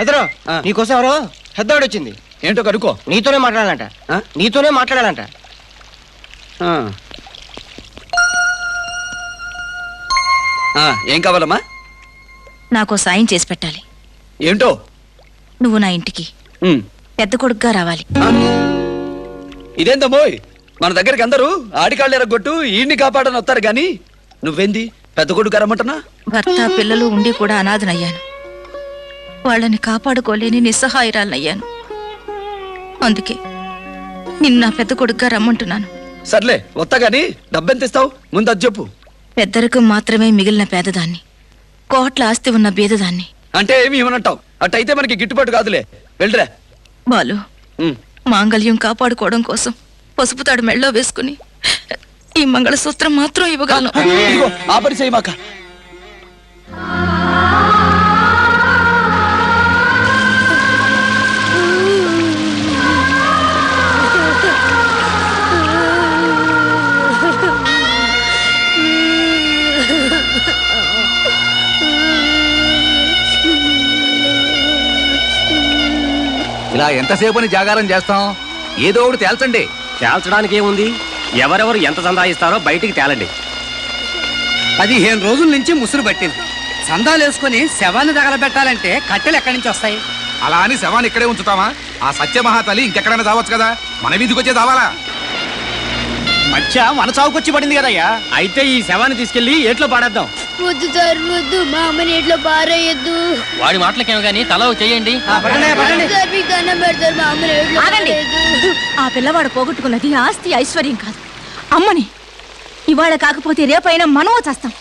ఎదరో నీకోసం ఎవరో పెద్దవాడు వచ్చింది. ఏంటో కనుక్కో. నీతోనే మాట్లాడాలంట. నీతోనే మాట్లాడాలంట. ఏం కావాలమ్మా? నాకు సాయం చేసి పెట్టాలి. ఏంటో? నువ్వు నా ఇంటికి పెద్ద కొడుకుగా రావాలి. ఇదేందమ్మోయ్, మన దగ్గరికి అందరూ ఆడికాళ్ళు ఎరగొట్టు ఈయన్ని కాపాడని వస్తారు గాని నువ్వేంది పెద్ద కొడుకు రమ్మంటున్నా? భర్త పిల్లలు ఉండి కూడా అనాథనయ్యాను. వాళ్ళని కాపాడుకోలేని నిస్సహాయురాలనయ్యాను. అందుకే నిన్ను నా పెద్ద కొడుకుగా రమ్మంటున్నాను. సర్లే వస్తా గాని డబ్బెంత ఇస్తావు ముందు అది చెప్పు. పెద్దరికం మాత్రమే మిగిలిన పేదదాన్ని, కోట్ల ఆస్తి ఉన్న బీదదాన్ని. అంటే ఏమి ఇవ్వనంటావు? అట్టయితే మనకి గిట్టుబాటు కాదులే, వెళ్ళరా. బాలు, మాంగళ్యం కాపాడుకోవడం కోసం పసుపు తాడు మెళ్ళో వేసుకుని ఈ మంగళసూత్రం మాత్రం ఇవ్వగలను. ఇదిగో ఆ పని చేయి మాక. ఇలా ఎంతసేపని జాగారం చేస్తాం? ఏదో ఒకటి తేల్చండి. తేల్చడానికి ఏముంది? ఎవరెవరు ఎంత సందాయిస్తారో బయటికి తేలండి. 15 రోజుల నుంచి ముసురు పట్టింది. సందాలు వేసుకుని శవాన్ని తగలబెట్టాలంటే కట్టెలు ఎక్కడి నుంచి వస్తాయి? అలా అని శవాన్ని ఇక్కడే ఉంచుతామా? ఆ సత్యమహాతలి ఇంకెక్కడైనా దావచ్చు కదా, మన వీధికి వచ్చే దావాలా? మధ్య మన చావుకొచ్చి పడింది కదయ్యా. అయితే ఈ శవాన్ని తీసుకెళ్లి ఏట్లో పాడేద్దాం. వద్దు సార్, వద్దు, మా అమ్మని ఎట్లో పారేయద్దు. వాడి మాటలకేమో గానీ తల చేయండి. ఆగండి. ఆ పిల్లవాడు పోగొట్టుకున్నది ఆస్తి ఐశ్వర్యం కాదు, అమ్మని. ఇవాళ కాకపోతే రేపైనా మనమో చేస్తాం.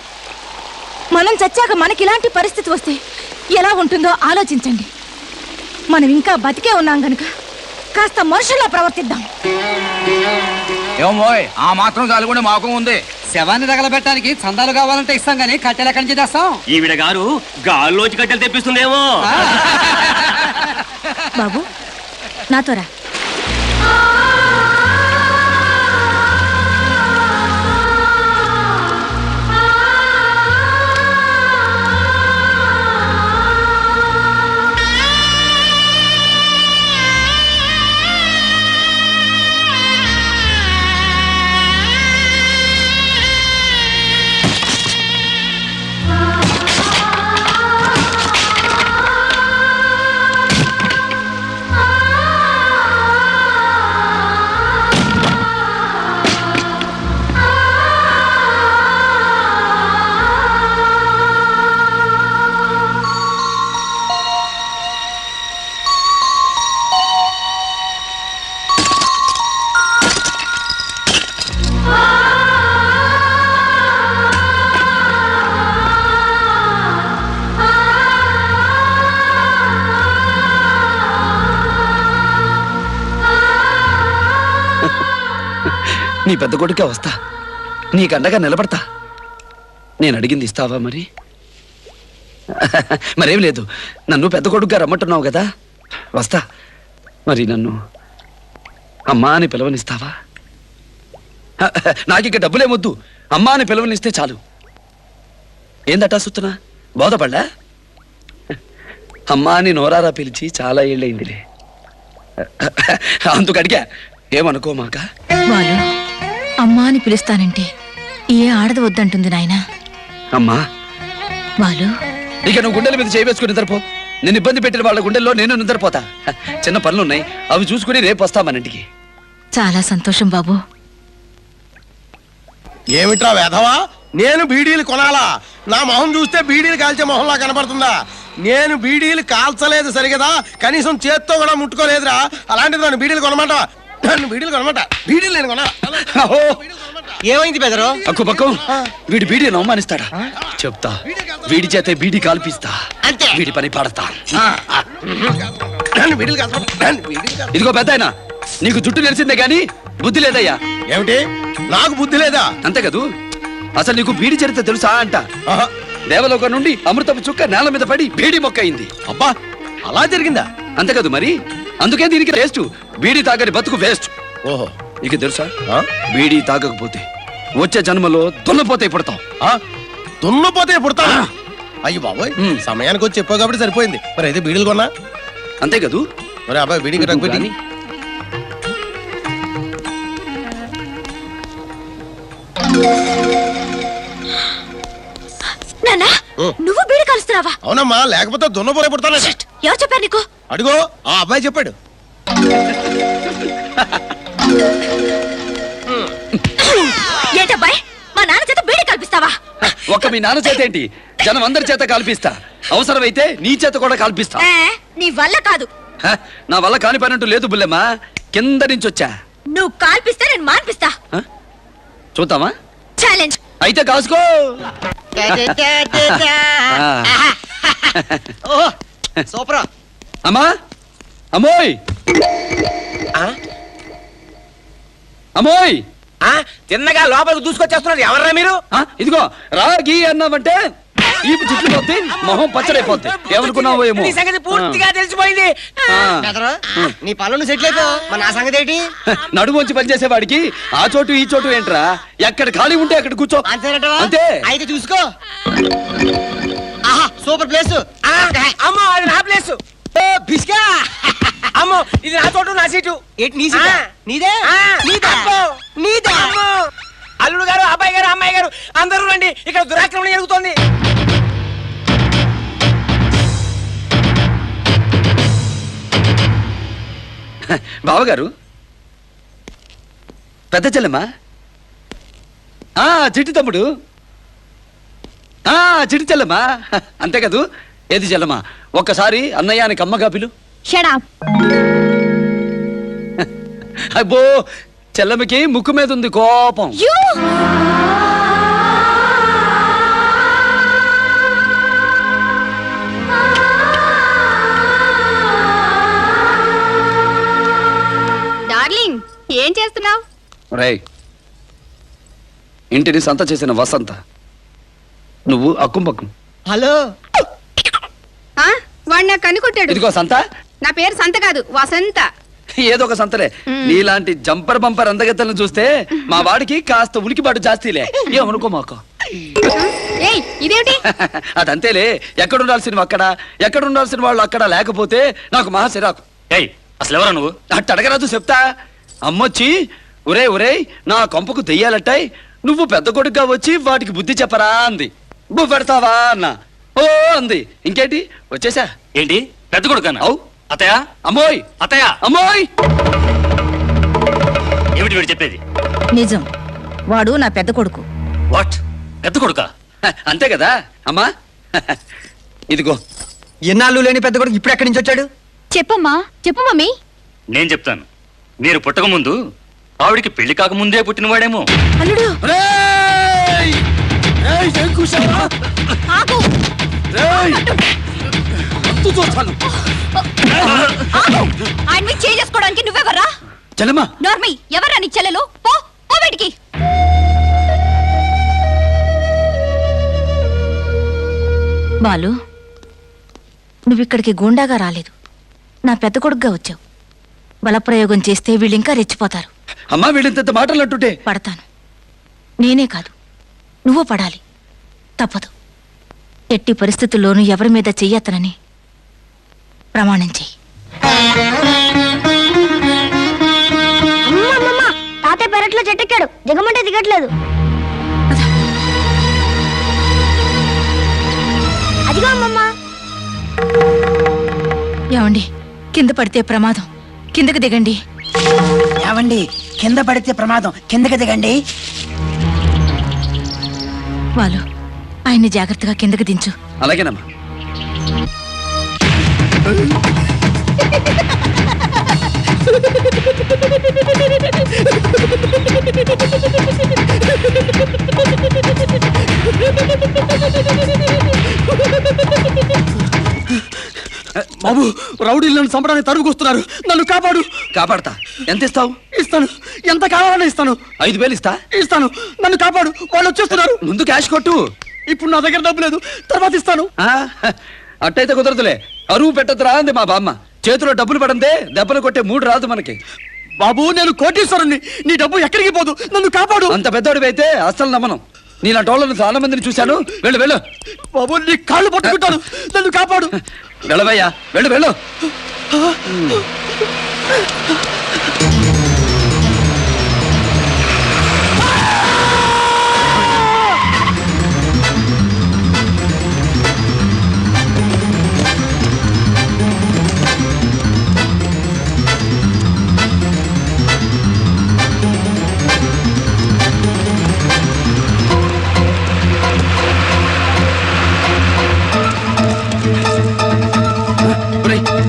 మనం చచ్చాక మనకి ఇలాంటి పరిస్థితి వస్తే ఎలా ఉంటుందో ఆలోచించండి. మనం ఇంకా బతికే ఉన్నాం గనుక కాస్త మనుషుల్లా ప్రవర్తిద్దాం. ఏమోయ్, ఆ మాత్రం చాలు కూడా మాకు ఉంది. శవాన్ని తగలబెట్టడానికి సందాలు కావాలంటే ఇస్తాం గానీ కట్టెలు ఎక్కడి నుంచి తెస్తాం? ఈవిడ గారు గాల్లోంచి కట్టెలు తెప్పిస్తుందేమో. బాబు, నాతోరా. నీ పెద్ద కొడుకే వస్తా, నీకండగా నిలబడతా. నేను అడిగింది ఇస్తావా మరి? మరేం లేదు, నన్ను పెద్ద కొడుకుగా రమ్మంటున్నావు కదా, వస్తా. మరి నన్ను అమ్మా అని పిలవనిస్తావా? నాకిక డబ్బులేమొద్దు, అమ్మా అని పిలవనిస్తే చాలు. ఏందటా సుత్తనా, బోధపడ్డా? అమ్మా అని నోరారా పిలిచి చాలా ఏళ్ళయిందిలే, అందుకు అడిగా. ఏమనుకోమాక. బాలు, అమ్మా అని పిలుస్తానంటే ఏ ఆడది వద్దంటుంది నాయనా. అమ్మా బాలు, ఇక నువ్వు గుండెల మీద చేయవేసుకుని నిద్రపో. నేను ఇబ్బంది పెట్టిన వాళ్ళ గుండెల్లో నేను నిద్రపోతా. చిన్న పనులున్నాయి, అవి చూసుకుని రేపు వస్తా మన ఇంటికి. చాలా సంతోషం బాబు. ఏమిట్రా వేధవా, నేను బీడీలు కొనాలా? నా మొహం చూస్తే బీడీలు కాల్చే మొహంలా కనపడుతుందా? నేను బీడీలు కాల్చలేదు సరిగదా, కనీసం చేత్తో కూడా ముట్టుకోలేదురా. అలాంటిది నన్ను బీడీలు కొనమంటావా? నన్ను బీడీలు కొనమాట? బీడీలు నేను కొనా? ఏమైంది బెదరు? అక్కు పక్కం, వీడి బీడీని అవమానిస్తాడా? చెప్తా, వీడి చేతే బీడీ కాల్పిస్తా, వీడి పని పాడతా. నన్ను బీడీలు కాల్చమంటా? ఇదిగో పెద్దాయనా, నీకు జుట్టు నెలిసిందే గాని బుద్ధి లేదయ్యా. ఏమిటి నాకు బుద్ధి లేదా? అంతే కదూ. అసలు నీకు బీడి చరిత్ర తెలుసా అంట. ఆహా. దేవలోకం నుండి అమృతపు చుక్క నేల మీద పడి బీడి మొక్క అయింది. అబ్బా అలా జరిగిందా? అంతే కదా మరి. అందుకే దీనికి వేస్ట్. బీడి తాగని బతుకు వేస్ట్. ఓహో నీకు తెలుసా ఆ? బీడి తాగకపోతే వచ్చే జన్మలో దున్నపోతే పడతాం. ఆ? దున్నపోతే పుడతా? అయ్యి బాబోయ్, సమయానికి వచ్చి చెప్పావు కాబట్టి సరిపోయింది. మరి అయితే బీడీలు కొన్నా? అంతే కదూ. మరి అబ్బాయి బీడీకి రగ్గు పెట్టి నాన్నా నువ్వు బీడి కలుస్తున్నావా? అవునమ్మా, లేకపోతే దున్నపోతే పుడతానే. ఎవరు చెప్పారు నీకు? అడుగో ఆ అబ్బాయి చెప్పాడు. ఏంటబ్బాయి, మా నాన్న చేత బీడి కల్పిస్తావా? ఒక్క మీ నాన్న చేత ఏంటి, జనం అందరి చేత కాల్పిస్తా. అవసరమైతే నీ చేత కూడా కాల్పిస్తా. నీ వల్ల కాదు. నా వల్ల కాని పనంటూ లేదు బుల్లెమ్మా. కింద నుంచి వచ్చా. నువ్వు కాల్పిస్తే నేను మాన్పిస్తా. చూద్దామా? ఛాలెంజ్ అయితే కాసుకో. సూపర్. అమ్మా అమ్మోయ్ అమ్మోయ్, తిన్నగా లోపలికి దూసుకొచ్చేస్తున్నారు. ఎవర్రా మీరు? ఇదిగో రాగి అన్నావంటే ఈ చుట్లు పోతే మొహం పచ్చడైపోద్ది. ఏమనుకున్నావో ఏమో. నీ సంగతి పూర్తిగా తెలిసిపోయింది. నీ పనులు సెటిల్ అయిపో. మరి నా సంగతి ఏంటి? నడుమొంచి పనిచేసేవాడికి ఆ చోటు ఈ చోటు ఏంట్రా? ఎక్కడ ఖాళీ ఉంటే అక్కడ కూర్చో. అంతే. అయితే చూసుకో. ఆహా సూపర్ ప్లేస్. అమ్మో అది నా ప్లేస్. బిస్కా. అమ్మో ఇది నా చోటు, నా సీటు. ఏంటి నీ సీటు? నీదే? నీదే. అల్లుడు గారు, అబ్బాయి గారు, అమ్మాయి గారు అందరూ రండి. ఇక్కడ దురాక్రమణ జరుగుతోంది. బావగారు, పెద్ద చెల్లెమ్మా, చిట్టి తమ్ముడు, చిట్టి చెల్లెమ్మా. అంతే కదూ. ఏది చెల్లెమ్మా, ఒక్కసారి అన్నయ్య అని కమ్మగా పిలు. Shut up. అబ్బో, చెల్లెమ్మకి ముక్కు మీద ఉంది కోపం. డార్లింగ్, ఏం చేస్తున్నావు? రేయ్, ఇంటిని సంత చేసిన వసంత నువ్వు అక్కుంపక్కం. హలో. వాడు నాకు కనుకొట్టాడు. ఇదిగో సంత. నా పేరు సంత కాదు, వసంత. ఏదో ఒక సంతలే. నీలాంటి జంపర్ బంపర్ అందగత్తలను చూస్తే మా వాడికి కాస్త ఉలికిబాటు జాస్తిలే. ఏమనుకో మాకు. ఏయ్ ఇదేమిటి? అదంతేలే. ఎక్కడుండాల్సిన అక్కడ, ఎక్కడుండాల్సిన వాళ్ళు అక్కడ లేకపోతే నాకు మహా సిరాకు. అసలు ఎవరా నువ్వు? అట్ట అడగరాదు, చెప్తా. అమ్మొచ్చి ఒరే నా కొంపకు దెయ్యాలట్టాయి, నువ్వు పెద్ద కొడుకుగా వచ్చి వాటికి బుద్ధి చెప్పరా అంది. నువ్వు పెడతావా అన్నా. ఓ అంది. ఇంకేంటి వచ్చేసా. ఏంటి పెద్ద కొడుకు? అవు అతయ్య. అమ్మోయ్ అతయ్య. అమ్మోయ్. ఏమిటి వీడు చెప్పేది? నిజం, వాడు నా పెద్ద కొడుకు. వాట్? పెద్ద కొడుకా? అంతే కదా అమ్మా. ఇదిగో. ఎన్నాళ్ళు లేని పెద్ద కొడుకు ఇప్పుడు ఎక్కడి నుంచి వచ్చాడు? చెప్పమ్మా, చెప్పు మమ్మీ. నేను చెప్తాను. మీరు పుట్టక ముందు ఆవిడికి పెళ్లి కాకముందే పుట్టినవాడేమో. అల్లుడు ఆగు. ఆయన మీద చేసుకోవడానికి నువ్వెవర్రా? చెల్లెమ్మా. నార్మీ, ఎవర్రా నీ చెల్లెలు? పో పో బయటికి. బాలు, నువ్విక్కడికి గూండాగా రాలేదు, నా పెద్ద కొడుకుగా వచ్చావు. బలప్రయోగం చేస్తే వీళ్ళింకా రెచ్చిపోతారు. అమ్మా, వీళ్ళింత మాటలు అంటుంటే పడతాను. నేనే కాదు, నువ్వు పడాలి. తప్పదు. ఎట్టి పరిస్థితుల్లోనూ ఎవరి మీద చెయ్యత్తనని ప్రమాణం చెయ్యి. తాతయ్య పెరట్లో చెట్టెక్కాడు, దిగమంటే దిగట్లేదు. అదిగో అమ్మమ్మ. ఏమండి, కింద పడితే ప్రమాదం, కిందకి దిగండి. ఏవండి, కింద పడితే ప్రమాదం, కిందకి దిగండి. వాళ్ళు ఆయన్ని జాగ్రత్తగా కిందకి దించు. అలాగేనమ్మా. బాబు రౌడీలు నన్ను చంపడానికి తరుముకొస్తున్నారు, నన్ను కాపాడు. కాపాడతా. ఎంత ఇస్తావు? ఇస్తాను, ఎంత కావాలని ఇస్తాను. 5,000 ఇస్తా. ఇస్తాను, నన్ను కాపాడు, వాళ్ళు వచ్చేస్తున్నారు. ముందు క్యాష్ కొట్టు. ఇప్పుడు నా దగ్గర డబ్బు లేదు, తర్వాత ఇస్తాను. అట్టయితే కుదరదులే. అరువు పెట్టద్దురా అంది మా బామ్మ. చేతిలో డబ్బులు పడందే దెబ్బలు కొట్టే మూడు రాదు మనకి. బాబు నేను కోటీశ్వరుణ్ణి, నీ డబ్బు ఎక్కడికి పోదు, నన్ను కాపాడు. అంత పెద్దోడివి అయితే అస్సలు నమ్మను. నేను టోళ్ళను చాలా మందిని చూశాను. వెళ్ళు వెళ్ళు. బాబు నీ కాళ్ళు పట్టుకుంటాను, నన్ను కాపాడు. వెళ్ళవయ్యా, వెళ్ళు వెళ్ళు.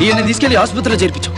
ఈయన్ని తీసుకెళ్లి ఆసుపత్రిలో చేర్పించు.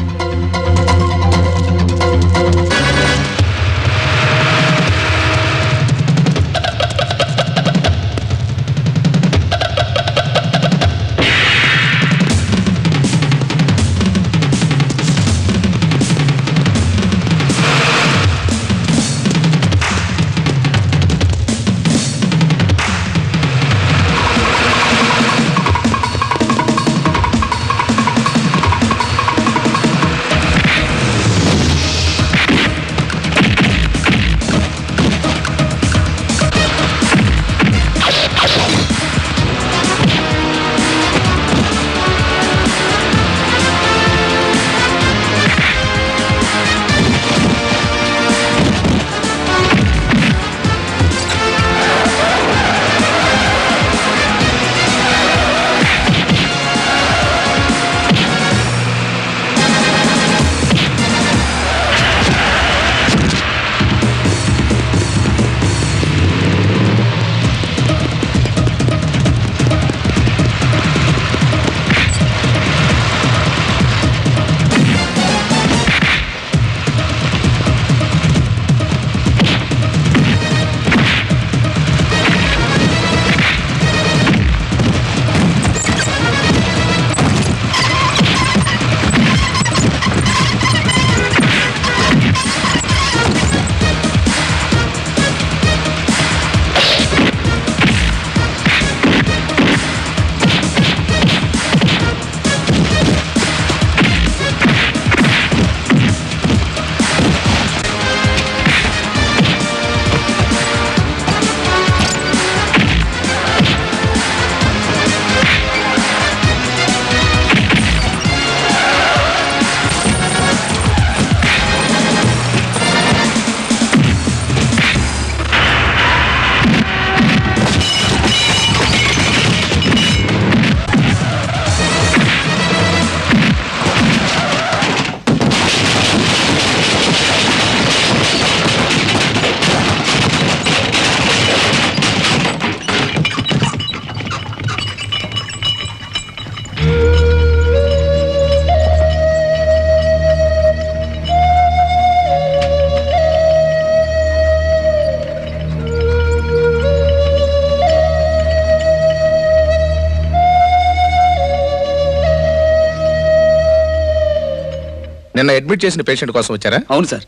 నిన్న అడ్మిట్ చేసిన పేషెంట్ కోసం వచ్చారా? అవును సార్.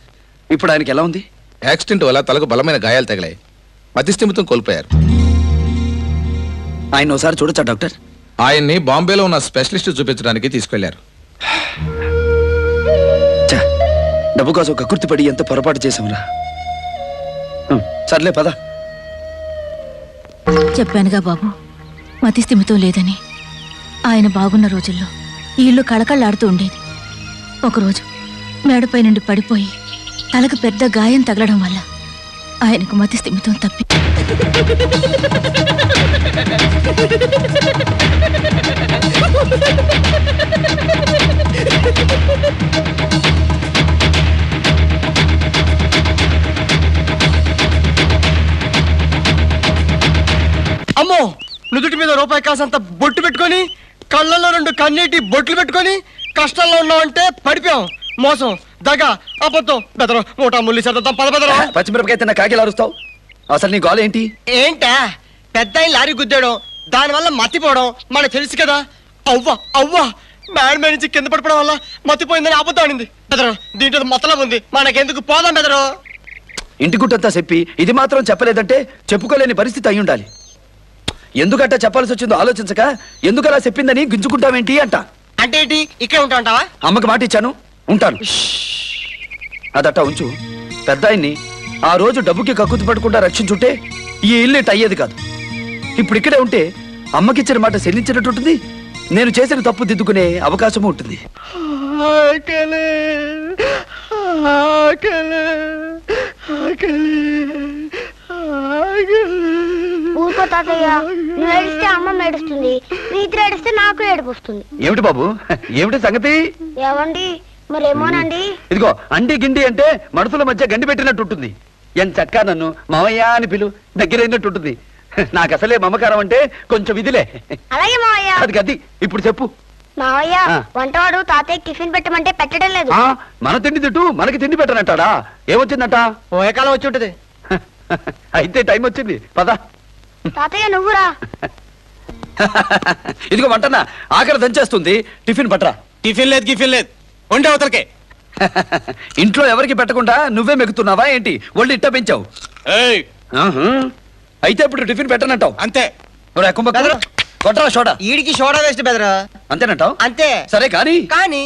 ఇప్పుడు ఆయనకి ఎలా ఉంది? యాక్సిడెంట్ వల్ల తలకు బలమైన గాయాలు తగిలాయి, మతిస్థిమితం కోల్పోయారు. ఆయన ఒకసారి చూడొచ్చా డాక్టర్? ఆయన్ని బాంబేలో ఉన్న స్పెషలిస్ట్ చూపించడానికి తీసుకెళ్లారు. డబ్బు కోసం కక్కుర్తిపడి ఎంత పొరపాటు చేసావురా. సర్లే పద. చెప్పానుగా బాబు, మతి స్థిమితం లేదని. ఆయన బాగున్న రోజుల్లో ఈ ఇల్లు కళకళలాడుతూ ఉండేది. ఒకరోజు మేడపై నుండి పడిపోయి తలకు పెద్ద గాయం తగలడం వల్ల ఆయనకు మతి స్థిమితం తప్పి అమ్మో, నుదుటి మీద రూపాయి కాసంత బొట్టు పెట్టుకొని, కళ్ళల్లో 2 కన్నీటి బొట్లు పెట్టుకొని కష్టాల్లో ఉన్నావంటే పడిపోయాం. మోసం, దగ, అబద్ధం, బెదరం, మూటా ముల్లి సర్దం పదబెదరం. పచ్చిమిరపకాయ తిన్న కాకి అరుస్తావు. అసలు నీ గోల ఏంటి? ఏంటా పెద్ద లారీ గుద్దాడం, దానివల్ల మతిపోవడం మనకు తెలుసు కదా. అవ్వా అవ్వా, మేడ మీద నుంచి కింద పడిపోవడం వల్ల మతిపోయిందని అబద్ధాడింది బెదరు. దీంట్లో మొత్తం ఉంది, మనకెందుకు పోదాం బెదరు. ఇంటి గుట్టంతా చెప్పి ఇది మాత్రం చెప్పలేదంటే చెప్పుకోలేని పరిస్థితి అయి ఉండాలి. ఎందుకంటే చెప్పాల్సి వచ్చిందో ఆలోచించక ఎందుకలా చెప్పిందని గింజుకుంటావేంటి అంట. అంటే ఏంటి, ఇక్కడే ఉంటా ఉంటావా? అమ్మకి మాట ఇచ్చాను, ఉంటాను. అదట్ట ఉంచు. పెద్ద ఆయన్ని ఆ రోజు డబ్బుకి కక్కుతు పడకుండా రక్షించుంటే ఈ ఇల్లు ఇట్ట అయ్యేది కాదు. ఇప్పుడు ఇక్కడే ఉంటే అమ్మకిచ్చిన మాట చెల్లించినట్టుంటుంది, నేను చేసిన తప్పు దిద్దుకునే అవకాశం ఉంటుంది. ఊరుకో తాతయ్య, నువ్వు ఏడిస్తే అమ్మ ఏడుస్తుంది, నీతి ఏడిస్తే నాకు ఏడుపు వస్తుంది. ఏమిటి బాబు, ఏమిటి సంగతి? ఏమండి మరేమోనండి. ఇదిగో అండి గిండి అంటే మనుషుల మధ్య గండి పెట్టినట్టుంటుంది. ఎంత చక్కా నన్ను మావయ్య అని పిలు, దగ్గరైనట్టుంటుంది. నాకు అసలే మమకారం అంటే కొంచెం ఇదిలే. అలాగే మావయ్య. అది గది. ఇప్పుడు చెప్పు మావయ్య, వంటవాడు తాతయ్య టిఫిన్ పెట్టమంటే పెట్టడం లేదు. మన తిండి తిట్టు, మనకి తిండి పెట్టనంటాడా? ఏమొచ్చిందంట? ఓ కాలం వచ్చి ఉంటది. అయితే టైం వచ్చింది, పద. తాతయ్య నువ్వురా. ఇదిగో వంటనా, ఆకలి దంచేస్తుంది, టిఫిన్ పట్టరా. టిఫిన్ లేదు గిఫిన్ లేదు, ఉండే అవతలకే. ఇంట్లో ఎవరికి పెట్టకుండా నువ్వే మెగుతున్నావా ఏంటి? ఒళ్ళు ఇట్ట పెంచావు. ఆహా. అయితే ఇప్పుడు టిఫిన్ పెట్టనంటావు అంతే. కొట్టరా సోడా. ఈడికి సోడా వేస్ట్ బెదరు. అంతేనంటావు? అంతే. సరే కానీ కానీ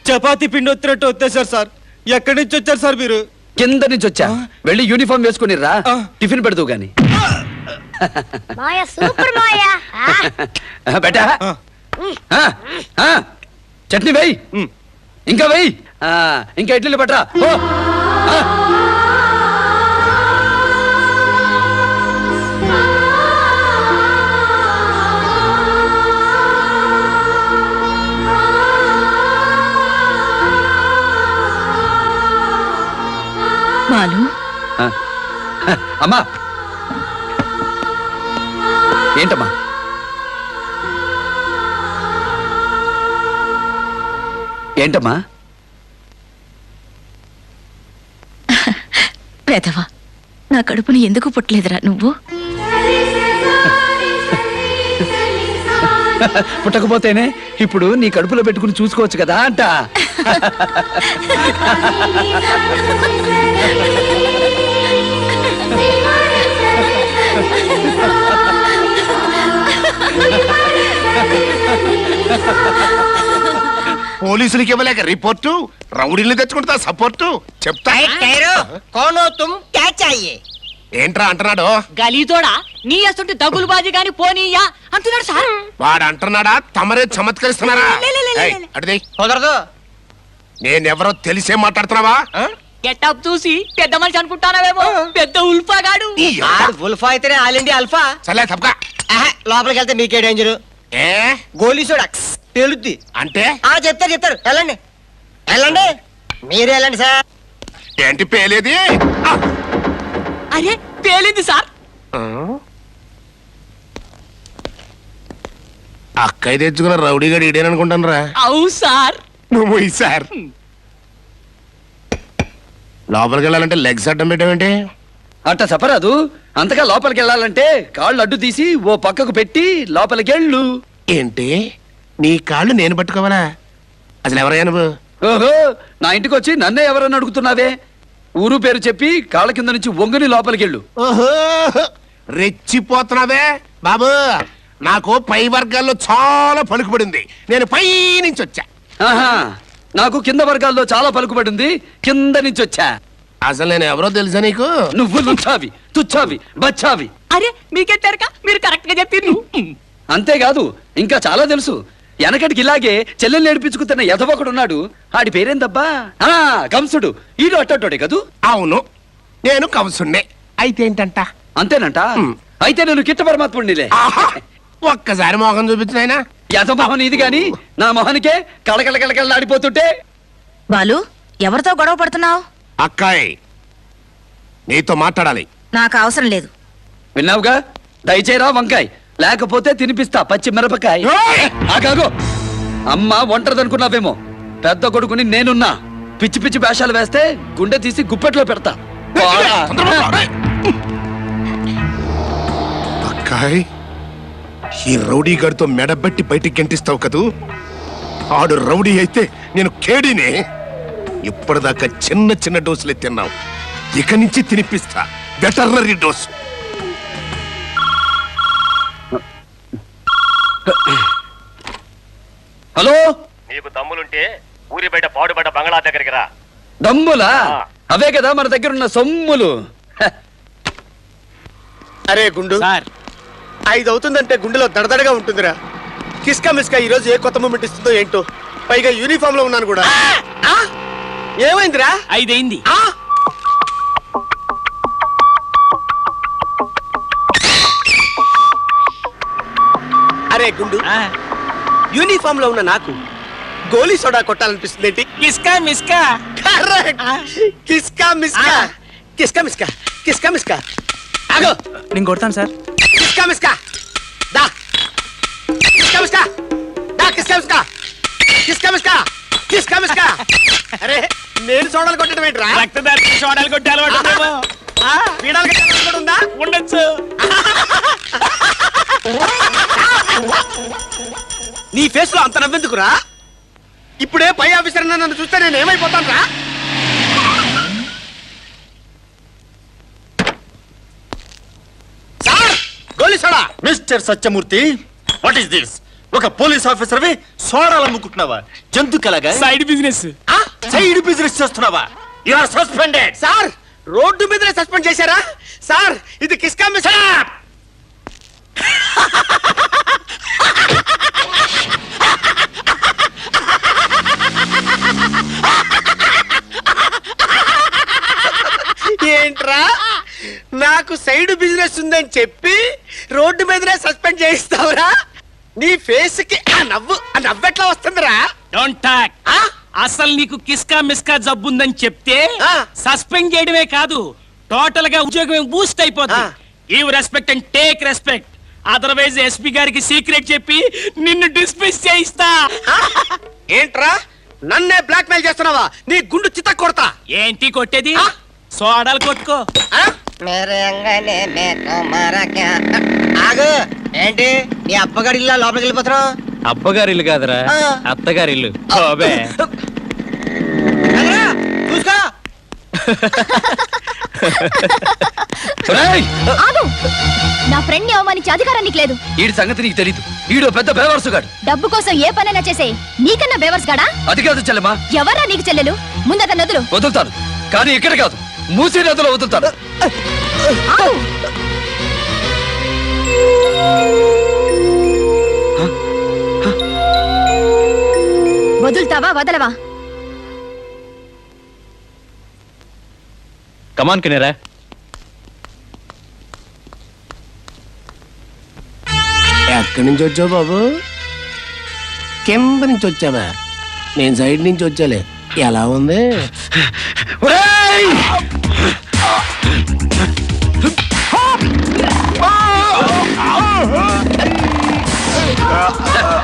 చపాతీ పిండి వచ్చినట్టు వచ్చేసారు సార్. ఎక్కడి నుంచి వచ్చారు సార్ మీరు? కింద నుంచి వచ్చా. వెళ్ళి యూనిఫామ్ వేసుకుని రా, టిఫిన్ పెడతావు గాని. మాయా సూపర్ మాయా. బెటా చట్నీ వేయి, ఇంకా వేయి, ఇంకా ఇడ్లీలు పట్టరా. మాలు, అమ్మా ఏంటమ్మా? ఏంటమ్మా? వేదవా, నా కడుపుని ఎందుకు పుట్టలేదురా నువ్వు? పుట్టకపోతేనే ఇప్పుడు నీ కడుపులో పెట్టుకుని చూసుకోవచ్చు కదా అంట. పోలీసులకి ఇవ్వలేక రిపోర్టు, రౌడీలు తెచ్చుకుంటా సపోర్టు. చెప్తా ఏంట్రా అంటున్నాడు? గలీతోడా నీ అసంటి దగులు బాజీ గాని పోనీయా అంటున్నాడు సార్. వాడు అంటున్నాడా? తమరే చమత్కరిస్తున్నారా? అడిది కుదరదు. నేనెవరో తెలిసే మాట్లాడుతున్నావా? గెటప్ చూసి పెద్ద మనిషి అనుకుంటానావేమో, పెద్ద ఉల్ఫా గాడు. ఉల్ఫా అయితేనే ఆల్ ఇండియా అల్ఫా. సరే తప్పక. లోపలికి వెళ్తే మీకే డేంజర్. ఏ గోలీ సోడా పేలుద్ది అంటే? చెప్తారు వెళ్ళండి వెళ్ళండి, మీరే వెళ్ళండి సార్. ఏంటి పేలేది? అరే పేలింది సార్. అక్కయ్య తెచ్చుకున్న రౌడీగాడు ఇడేననుకుంటాను రా. అవు సార్. నువ్వు సార్ లోపలికి వెళ్ళాలంటే లెగ్స్ అడ్డం పెట్టావేంటి? అట్ట చెప్పరాదు. అంతగా లోపలికి వెళ్ళాలంటే కాళ్ళు అడ్డు తీసి ఓ పక్కకు పెట్టి లోపలికి వెళ్ళు. ఏంటి నీ కాళ్ళు నేను పట్టుకోవాలా? అసలు ఎవరయ్యా నువ్వు? ఓహో, నా ఇంటికి వచ్చి నన్నే ఎవరన్నా అడుగుతున్నావే? ఊరు పేరు చెప్పి కాళ్ళ కింద నుంచి వంగుని లోపలికి వెళ్ళు. ఓహో, రెచ్చిపోతున్నావే బాబు. నాకు పై వర్గాల్లో చాలా పలుకుబడింది. నేను పై నుంచి వచ్చా. ఆహా, నాకు కింద వర్గాల్లో చాలా పలుకుబడింది. కింద నుంచి వచ్చా. అసలు నేను ఎవరో తెలుసా నీకు? నువ్వు లుచ్చావి, తుచ్చావి, బచ్చావి. అరే మీకెట్టారుగా, మీరు కరెక్ట్ గా చెప్పిండ్రు. అంతేకాదు ఇంకా చాలా తెలుసు. వెనకటికి ఇలాగే చెల్లెల్ని నేర్పించుకుతున్న ఎదవొకడున్నాడు. ఆడి పేరేందబ్బా? కంసుడు. ఈడు అట్టోడే కదూ? అవును, నేను కంసుణ్ణే. అయితే ఏంటంట? అంతేనంట. అయితే నేను కిట్ట పరమాత్ముడినిలే. ఒక్కసారి మోహం చూపించినాయనా. యథమోహన్ ఇది గాని నా మొహనికే కళకళకళకళలాడిపోతుంటే. బాలు, ఎవరితో గొడవ పడుతున్నావు? అక్కాయ్, నీతో మాట్లాడాలి. నాకు అవసరం లేదు. విన్నావుగా? దయచేరా వంకాయ్, లేకపోతే తినిపిస్తా పచ్చి మిరపకాయ. ఆగాగో, అమ్మ ఒంటరిదనుకున్నావేమో. పెద్ద కొడుకుని నేనున్నా. పిచ్చి పిచ్చి వేషాలు వేస్తే గుండె తీసి గుప్పెట్లో పెడతా. అక్కాయ్, ఈ రౌడీ గారితో మెడబెట్టి బయటికి గంటిస్తావు కదూ? ఆడు రౌడీ అయితే నేను కేడీనే. ఇప్పటిదాకా చిన్న చిన్న డోసులే తిన్నావు. ఇక నుంచి తినిపిస్తా వెటర్నరీ డోసు. హలో, నీకు దమ్ములుంటే ఊరి బయట పాడుబడ్డ బంగ్లా దగ్గరికి రా. దమ్ములా? అవే కదా మన దగ్గర ఉన్న సొమ్ములు. అరే గుండు, సార్ 5 అవుతుందంటే గుండెలో దడదడగా ఉంటుందిరా. కిస్కా మిస్కా ఈ రోజు ఏ కొత్త మూమెంట్ ఇస్తుందో ఏంటో. పైగా యూనిఫామ్ లో ఉన్నాను కూడా. ఏమైందిరా? 5 అయింది. అరే గుండు, యూనిఫామ్ లో ఉన్న నాకు గోలీ సోడా కొట్టాలనిపిస్తుంది ఏంటి? కిస్కా మిస్కా. కరెక్ట్. కిస్కా మిస్కా, కిస్కా మిస్కా, కిస్కా మిస్కా. ఆగో, నేను కొడతాను సార్. కిస్కా మిస్కా దా, కిస్కా మిస్కా దా, కిస్కా మిస్కా, కిస్కా మిస్కా, కిస్కా మిస్కా. అరే నేను సోడాలు కొట్టడం ఏంట్రా? రక్తదారి సోడాలు కొట్టాలి పీడాలు కట్టాలని కూడా ఉందా? ఉండొచ్చు. నీ ఫేస్ లో అంత నవ్వెందుకురా? ఇప్పుడే పై ఆఫీసర్ నన్ను చూస్తే నేను ఏమైపోతాను రా? Sir, goli soda. Mister Satyamurthy, what is this? ఒక పోలీస్ ఆఫీసర్ సోడాలు అమ్ముకుంటున్నావా? జంతుకలాగా సైడ్ బిజినెస్. సైడ్ బిజినెస్ చేస్తున్నావా? You are suspended. Sir, road మీదనే సస్పెండ్ చేశారా? సార్, ఇది కిస్కా మిస్కా. ఏంట్రా, నాకు సైడ్ బిజినెస్ ఉందని చెప్పి రోడ్డు మీదనే సస్పెండ్ చేయిస్తావురా? నీ ఫేస్ కి ఆ నవ్వెట్లా వస్తుందిరా? Don't talk. అసలు నీకు కిస్కా మిస్కా జబ్బుందని చెప్తే ఆ. సస్పెండ్ చేయడమే కాదు, టోటల్ గా ఉద్యోగం బూస్ట్ అయిపోతుంది. Give respect and take respect. Otherwise SP గారికి సీక్రెట్ చెప్పి నిన్ను డిస్మిస్ చేయిస్తా. ఏంట్రా, నన్నే బ్లాక్ మెయిల్ చేస్తున్నావా? నీ గుండు చిత్త కొడతా. ఏంటి కొట్టేది? సోడాలు కొట్టుకో. ఆగు, ఏంటి నీ అప్పగారి ఇల్లు లోపలికి వెళ్ళిపోతున్నావు? అబ్బగారి ఇల్లు కాదురా, అత్తగారి ఇల్లు. చూసుకో. ఆగు! నా ఫ్రెండ్ ని అవమానించే అధికారం నీకు లేదు. ఈడి సంగతి నీకు తెలీదు. ఈడో పెద్ద బేవర్సుగాడు. డబ్బు కోసం ఏ పనైనా చేసే నీకన్నా బేవర్స్ గాడా? అది కాదు చెల్లెమ్మా. ఎవరా నీకు చెల్లెలు? ముందట నదులు వదులుతాను, కానీ ఇక్కడ కాదు, మూసీ నదిలో వదులుతాను. ఆగు! వదులుతావా వదలవా? కమాన్ కినేరా. ఎక్కడి నుంచి వచ్చావు బాబు? కింద నుంచి వచ్చావా? నేను సైడ్ నుంచి వచ్చాలే. ఎలా ఉంది? ఒరేయ్!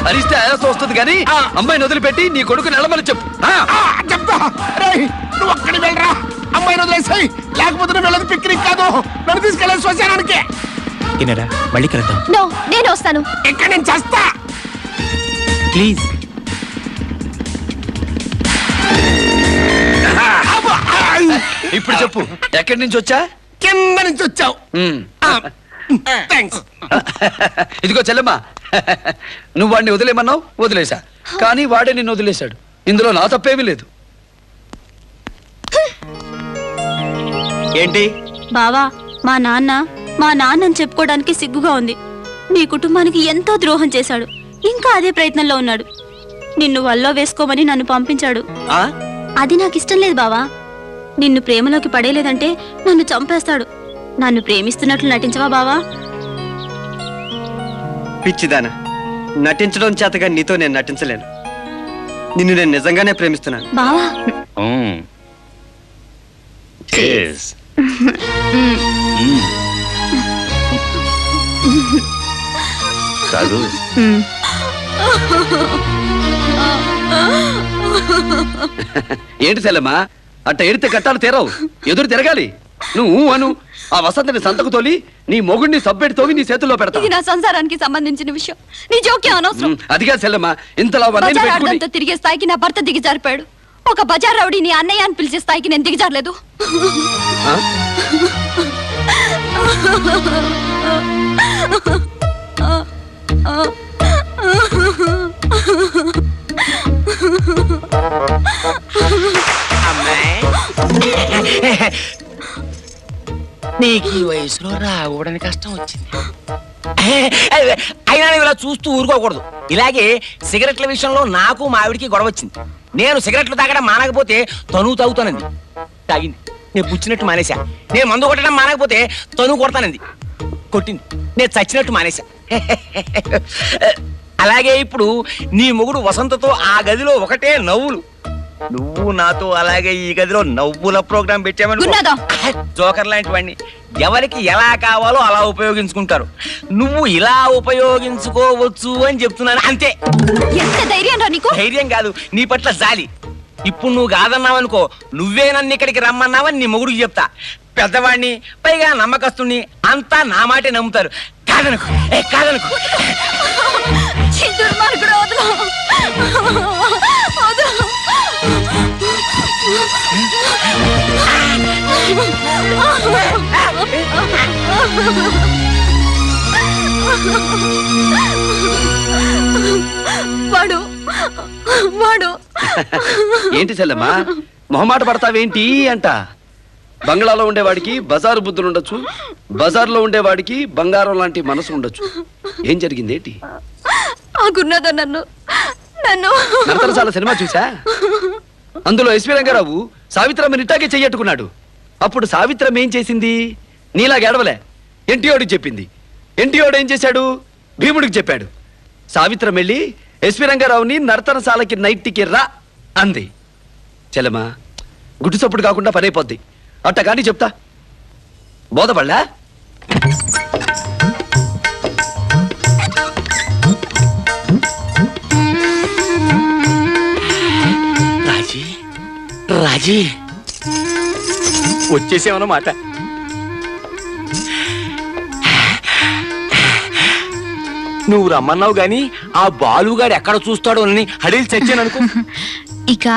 అరిస్తే ఆయాసం వస్తుంది కానీ అమ్మాయిని వదిలిపెట్టి నీ కొడుకు నిలబడి చెప్పు. చెప్తా. రేయ్, నువ్వు ఒక్కడి వెళ్ళరా, అమ్మాయిని వదిలేసాయి, లేకపోతే నువ్వు వెళ్ళదు పిక్నిక్ కాదు, నన్ను తీసుకెళ్ళి శ్మశానానికి. మళ్ళీ కలుద్దాం. నో, నేను వస్తాను. ఇక్కడ నేను చేస్తా. ప్లీజ్. ఇప్పుడు చెప్పు, ఎక్కడి నుంచి వచ్చా? కింద నుంచి వచ్చావు. థ్యాంక్స్. ఇదిగో చెల్లెమ్మా, నువ్వు వాడిని వదిలేమన్నావు, వదిలేశా. కానీ వాడే నిన్ను వదిలేశాడు. ఇందులో నా తప్పేమీ లేదు. ఏంటి బావా, మా నాన్నని చెప్పుకోవడానికి సిగ్గుగా ఉంది. నీ కుటుంబానికి ఎంతో ద్రోహం చేశాడు, ఇంకా అదే ప్రయత్నంలో ఉన్నాడు. నిన్ను వల్లో వేసుకోమని నన్ను పంపించాడు. అది నాకు ఇష్టం లేదు బావా. నిన్ను ప్రేమలోకి పడేలేదంటే నన్ను చంపేస్తాడు. నన్ను ప్రేమిస్తున్నట్లు నటించవా బావా? పిచ్చిదానా, నటించడం చేతగా నీతో నేను నటించలేను. నిన్ను నేను నిజంగానే ప్రేమిస్తున్నాను. బావా, ఏంటి చెల్లెమ్మా, అట్ట ఎడితే కట్టాలు తీరవు, ఎదురు తిరగాలి. నువ్వు అను, ఆ వసంతని సంతకు తోలి నీ మొగుడిని సబ్బెడి తోవి నీ చేతుల్లో పెడతా. ఇది నా సంసారానికి సంబంధించిన విషయం. నీ జోక్యం అనవసరం. అదిగా చెల్లెమ్మా, ఇంతలా బజార్ ఆడడంతో తిరిగే స్థాయికి నా భర్త దిగజారిపోయాడు. ఒక బజార్ రౌడీని అన్నయ్య అని పిలిచే స్థాయికి నేను దిగజారలేదు. నీకు ఈ వయసులో రావడానికి కష్టం వచ్చింది. అయినా నువ్వు ఇలా చూస్తూ ఊరుకోకూడదు. ఇలాగే సిగరెట్ల విషయంలో నాకు మావిడికి గొడవ వచ్చింది. నేను సిగరెట్లు తాగడం మానకపోతే తను తాగుతానంది. తాగింది, నేను పుచ్చినట్టు మానేశా. నేను మందు కొట్టడం మానకపోతే తను కొడతానంది. కొట్టింది, నేను చచ్చినట్టు మానేశా. అలాగే ఇప్పుడు నీ మొగుడు వసంతతో ఆ గదిలో ఒకటే నవ్వులు. నువ్వు నాతో అలాగే ఈ గదిలో నవ్వుల ప్రోగ్రాం పెట్టామని జోకర్ లాంటి వాడిని ఎవరికి ఎలా కావాలో అలా ఉపయోగించుకుంటారు. నువ్వు ఇలా ఉపయోగించుకోవచ్చు అని చెప్తున్నాను, అంతే. ఎంత ధైర్యం రా నీకు? ధైర్యం కాదు, నీ పట్ల జాలి. ఇప్పుడు నువ్వు కాదన్నావనుకో, నువ్వే నన్ను ఇక్కడికి రమ్మన్నావని నీ మొగుడికి చెప్తా. పెద్దవాడిని, పైగా నమ్మకస్తుని, అంతా నా మాటే నమ్ముతారు. కాదనుకో, కాదనుకో. వాడు వాడు ఏంటి చెల్లెమ్మా, మొహమాట పడతావేంటి అంట. బంగ్లాలో ఉండేవాడికి బజారు బుద్ధులు ఉండొచ్చు, బజార్లో ఉండేవాడికి బంగారం లాంటి మనసు ఉండొచ్చు. ఏం జరిగింది ఏంటి? నన్ను నరతరసాల సినిమా చూసా? అందులో ఎస్వి రంగారావు సావిత్రమ్మని ఇట్టాగే చెయ్యట్టుకున్నాడు. అప్పుడు సావిత్రమ్మ ఏం చేసింది? నీలా గెడవలే, ఎన్టీఓడికి చెప్పింది. ఎన్టీఓడు ఏం చేశాడు? భీముడికి చెప్పాడు. సావిత్రమ్మ వెళ్ళి ఎస్వి రంగారావుని నర్తనశాలకి నైట్కి రా అంది. చెల్లెమ్మా, గుడ్డు చప్పుడు కాకుండా పనైపోద్ది. అట్ట కానీ చెప్తా, బోధపడలా? రాజీ, రాజీ వచ్చేసేమన్నమాట. నువ్వు రమ్మన్నావు గాని ఆ బాలుగాడు ఎక్కడ చూస్తాడో అని హడీలు చచ్చాననుకో. ఇక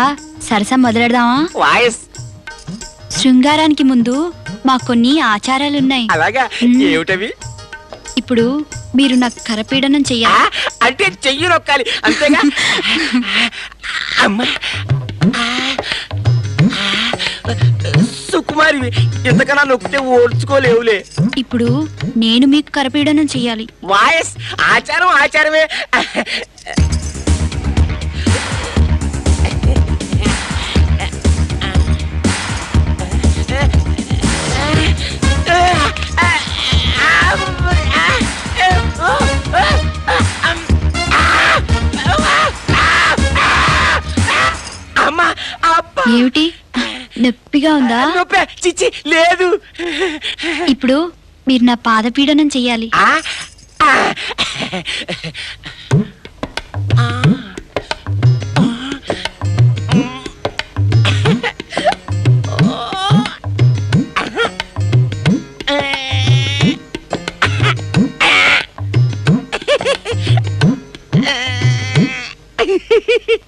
సరసం మొదలెడదామా? వాయస్ శృంగారానికి ముందు మాకు కొన్ని ఆచారాలున్నాయి. అలాగా? ఏమిటవి? ఇప్పుడు మీరు నాకు కరపీడనం చెయ్యాలి. అంటే చెయ్యి నొక్కాలి, అంతేగా? అమ్మా, సుకుమారి, ఇంతకన్నా నొక్కితే ఓడ్చుకోలేవులే. ఇప్పుడు నేను మీకు కరపీడనం చెయ్యాలి. వాయస్ ఆచారం ఆచారమే. ఏమిటి, నొప్పిగా ఉందా? చిచ్చి లేదు. ఇప్పుడు మీరు నా పాదపీడనం చెయ్యాలి.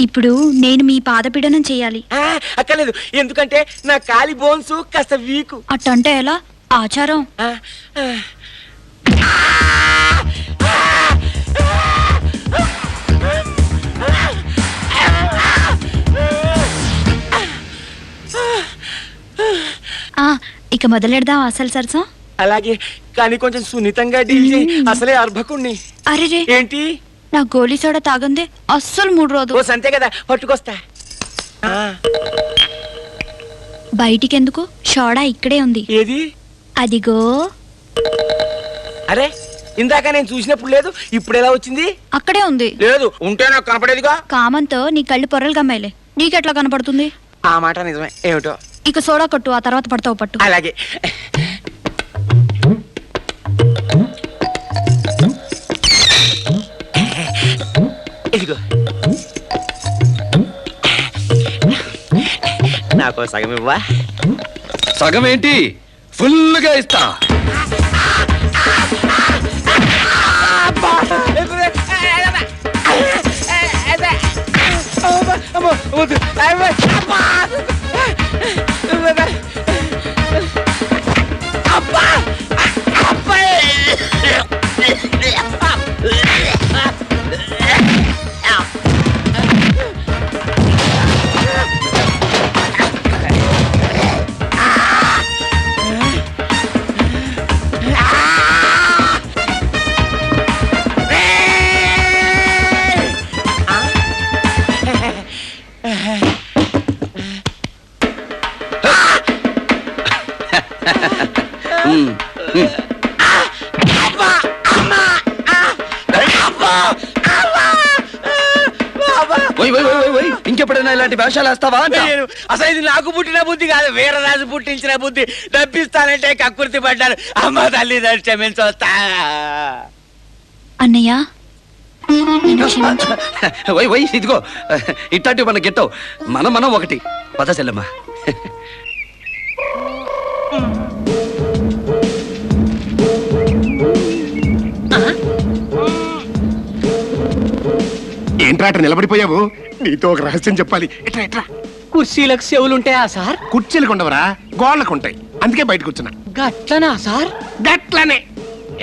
ఇప్పుడు నేను మీ పాదపీడనం చేయాలి. అక్కర్లేదు, ఎందుకంటే నా కాలి బోన్స్ కాస్త వీకు. అట్టంటే ఎలా? ఆచారం. ఇక మొదలెడదాం అసలు సరసం. అలాగే, కానీ కొంచెం సున్నితంగా డీల్ చేయి. అసలే అర్భకుణ్ణి. అరే ఏంటి? నా గోలీ సోడా తాగందే అస్సలు 3 రోజు. ఓ సంతే కదా, పట్టుకొస్తా. బయటికెందుకు? సోడా ఇక్కడే ఉంది. ఏది? అదిగో. అరే, ఇందాక నేను చూసినప్పుడు లేదు, ఇప్పుడు ఎలా వచ్చింది? అక్కడే ఉంది. లేదు, ఉంటే నాకు కనపడేదిగా. కామంతో నీ కళ్ళు పొరలు గమ్మాయిలే, నీకెట్లా కనపడుతుంది? ఆ మాట నిజమే. ఏమిటో. ఇక సోడా కొట్టు, ఆ తర్వాత పడతావు పట్టు. అలాగే. ఇదిగో, నాకు సగం ఇవ్వా. సగం ఏంటి, ఫుల్గా ఇస్తా. ఇంకెప్పుడైనా ఇలాంటి వేషాలు వేస్తావా? అసలు ఇది నాకు పుట్టిన బుద్ధి కాదు, వీరరాజు పుట్టించిన బుద్ధి. డబ్బిస్తానంటే కక్కుర్తి పడ్డాను. అమ్మ తల్లి క్షమించొస్తా. అన్నయ్య ఇదిగో, ఇట్లాంటివి మన గెట్టవు. మనం ఒకటి. పద చెల్లెమ్మా. ఏంట్రా అట్లా నిలబడిపోయావు? నీతో ఒక రహస్యం చెప్పాలి. ఎట్రా ఎట్రా. కుర్చీలకు చెవులుంటాయా సార్? కుర్చీలకు ఉండవరా, గోళ్ళకు ఉంటాయి. అందుకే బయటకు వచ్చిన. గట్లనా సార్? గట్లనే.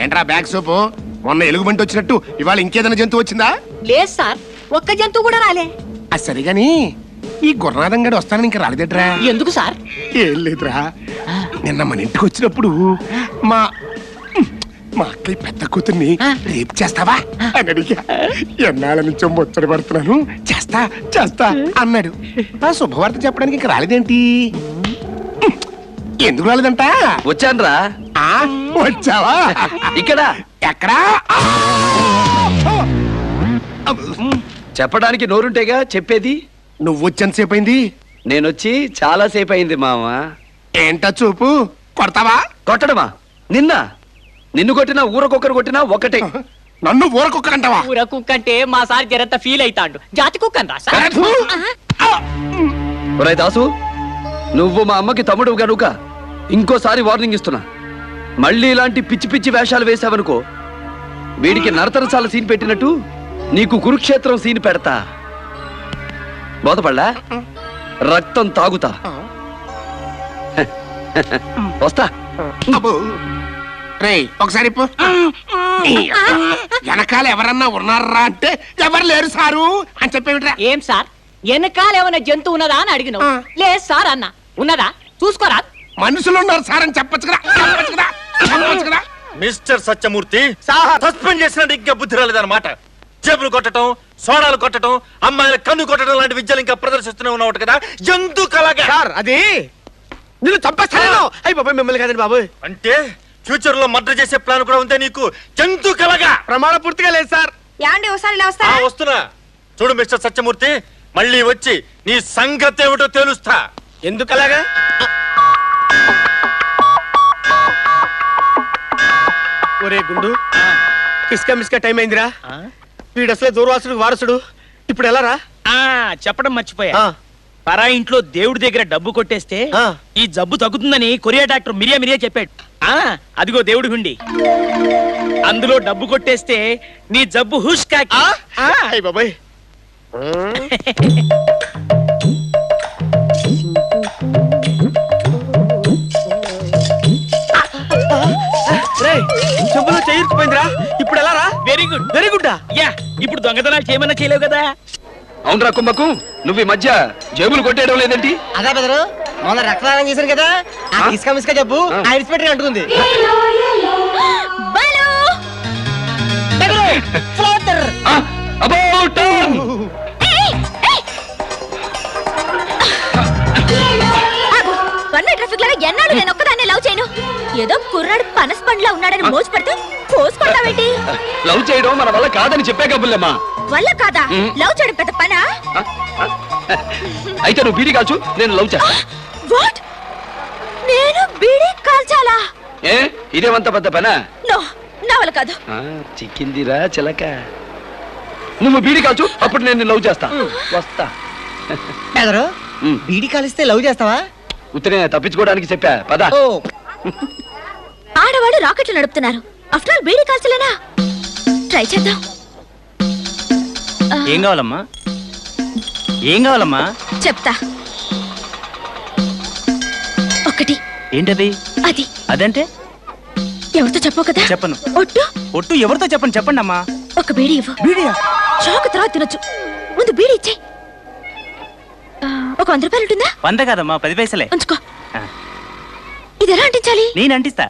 ఏంట్రా బ్యాగ్ సోపు? మొన్న ఎలుగుబంటి వచ్చినట్టు ఇవాళ ఇంకేదైనా జంతువు వచ్చిందా? లేదు సార్, ఒక్క జంతువు కూడా రాలే. అది సరిగాని ఈ గుర్రనాథం గడి వస్తానని ఇంకా రాలేదట్రా? ఎందుకు సార్? ఏం లేదురా, నిన్న మన ఇంటికి వచ్చినప్పుడు మా అక్కయ్య పెద్ద కూతుర్ని రేపు చేస్తావా అని అడిగా. ఎన్నాళ్ళ నుంచో ముచ్చట పడుతున్నాను, చేస్తా చేస్తా అన్నాడు. ఆ శుభవార్త చెప్పడానికి ఇంకా రాలేదేంటి? ఎందుకు రాలేదంట? వచ్చానురా. వచ్చావా? ఇక్కడ ఎక్కడా? చెప్పడానికి నోరుంటేగా చెప్పేది. నువ్వు వచ్చేంతసేపు అయింది? నేనొచ్చి చాలా సేపు అయింది మామ. ఏంటా చూపు? కొడతావా? కొట్టడమా? నిన్ను కొట్టినా ఊరకొక్కరు కొట్టినా ఒకటే. నన్ను ఊరకొక్కరంటావా? ఊర కుక్క అంటే మా సార్ జరంత ఫీల్ అవుతాడు. జాతి కుక్కను రా సార్. ఒరేయ్ దాసు, నువ్వు మా అమ్మకి తమ్ముడు గనుక ఇంకోసారి వార్నింగ్ ఇస్తున్నా. మళ్ళీ ఇలాంటి పిచ్చి పిచ్చి వేషాలు వేసావనుకో, వీడికి నరతరసాల సీన్ పెట్టినట్టు నీకు కురుక్షేత్రం సీన్ పెడతా. బోధపడ్డా? రక్తం తాగుతా. వస్తా. రేయ్ ఒకసారి వెనకాల ఎవరన్నా ఉన్నారా అంటే ఎవరు లేరు సారు అని చెప్పేవిట్రా. ఏం సార్, వెనకాల ఏమైనా జంతువు ఉన్నదా అని అడిగినావు. లేదు సార్ అన్న. ఉన్నదా చూసుకోరా. మనుషులు ఉన్నారు సార్ అని చెప్పొచ్చు కదా. మిస్టర్ సత్యమూర్తి, సస్పెండ్ చేసినట్టు ఇంకా బుద్ధి రాలేదన్నమాట. జేబులు కొట్టడం, సోడాలు కొట్టడం, అమ్మాయిల కన్ను కొట్టడం లాంటి విద్యలు ఇంకా ప్రదర్శిస్తూనే ఉన్నావు కదా. జంతు కళగా సార్ అది నిన్ను చంపేస్తాను. అయ్యి బాబాయ్, మిమ్మల్ని కాదండి బాబు. అంటే ఫ్యూచర్ లో మర్డర్ చేసే ప్లాన్ కూడా ఉందే నీకు? జంతు కళగా ప్రమాణ పూర్తిగా లేదు సార్. వస్తున్నా. చూడు మిస్టర్ సత్యమూర్తి, మళ్ళీ వచ్చి నీ సంగతి ఏమిటో తెలుస్తా. ఎందుకు అలాగా? ఒరే గుండు, కిస్కా మిస్కా టైం అయిందిరా. వీడు అసలే దూర్వాసుడు వారసుడు. ఇప్పుడు ఎలా రా? చెప్పడం మర్చిపోయా. పరా ఇంట్లో దేవుడి దగ్గర డబ్బు కొట్టేస్తే ఈ జబ్బు తగ్గుతుందని కొరియా డాక్టర్ మిరియా చెప్పాడు. అదిగో దేవుడి హుండి, అందులో డబ్బు కొట్టేస్తే నీ జబ్బు హుష్ కాకి. బాబాయ్ చెంబులో చేయిపోయిందిరా. ఇప్పుడు ఎలా రా? Very good. Very good. Yeah, ఇప్పుడు దొంగతనాలు చేయమన్నా చేయలేవు కదా. అవునరా కుంభకు, నువ్వు ఈ మధ్య జేబులు కొట్టేయడం లేదేంటి? అదే బెదరు, మొన్న రక్తదానం చేశాను కదా, ఆ ఇసుక మిస్క జబ్బు ఆ ఇన్స్పెక్టర్ అంటుంది. ట్రాఫిక్ లాగా ఎన్నాడు నేను ఒక్కదాన్ని లవ్ చేయను. ఏదో కుర్రాడు పనస్ పండ్లా ఉన్నాడని మోజు పడుతూ పోసుకుంటావేంటి? లవ్ చేయడం మన వల్ల కాదని చెప్పే కబుల్లమ్మా. వల్ల కాదా? లవ్ చేయడం పెద్ద పనా? అయితే నువ్వు బీడీ కాల్చు, నేను లవ్ చేస్తా. వాట్? నేను బీడీ కాల్చాలా? ఏ ఇదేమంత పెద్ద పనా? నో, నా వల్ల కాదు. చిక్కిందిరా చిలక. నువ్వు బీడీ కాల్చు, అప్పుడు నేను లవ్ చేస్తా. వస్తా. బెదరు, బీడీ కాలిస్తే లవ్ చేస్తావా? ఉత్తరే తప్పించుకోవడానికి చెప్పా పద. ఆడవాడు రాకెట్లు నడుపుతున్నారు, ఆఫ్టర్ ఆల్ బీడీ కాల్చలేనా? ట్రై చేద్దాం. ఏం కావాలమ్మా? ఏం కావాలమ్మా? చెప్తా. ఒకటి. ఏంటది? అది. అదంటే ఎవరితో చెప్పవు కదా? చెప్పను. ఒట్టు? ఒట్టు ఎవరితో చెప్పండి, చెప్పండి అమ్మా. ఒక బీడీ ఇవ్వు. బీడియా? షాక్ తర్వాత తినొచ్చు. ముందు బీడీ ఇచ్చే. ఒక 100 రూపాయలు ఉంటుందా? 100 కాదమ్మా, 10 పైసలే. ఉంచుకో. ఇది ఎలా అంటించాలి? నేను అంటిస్తా.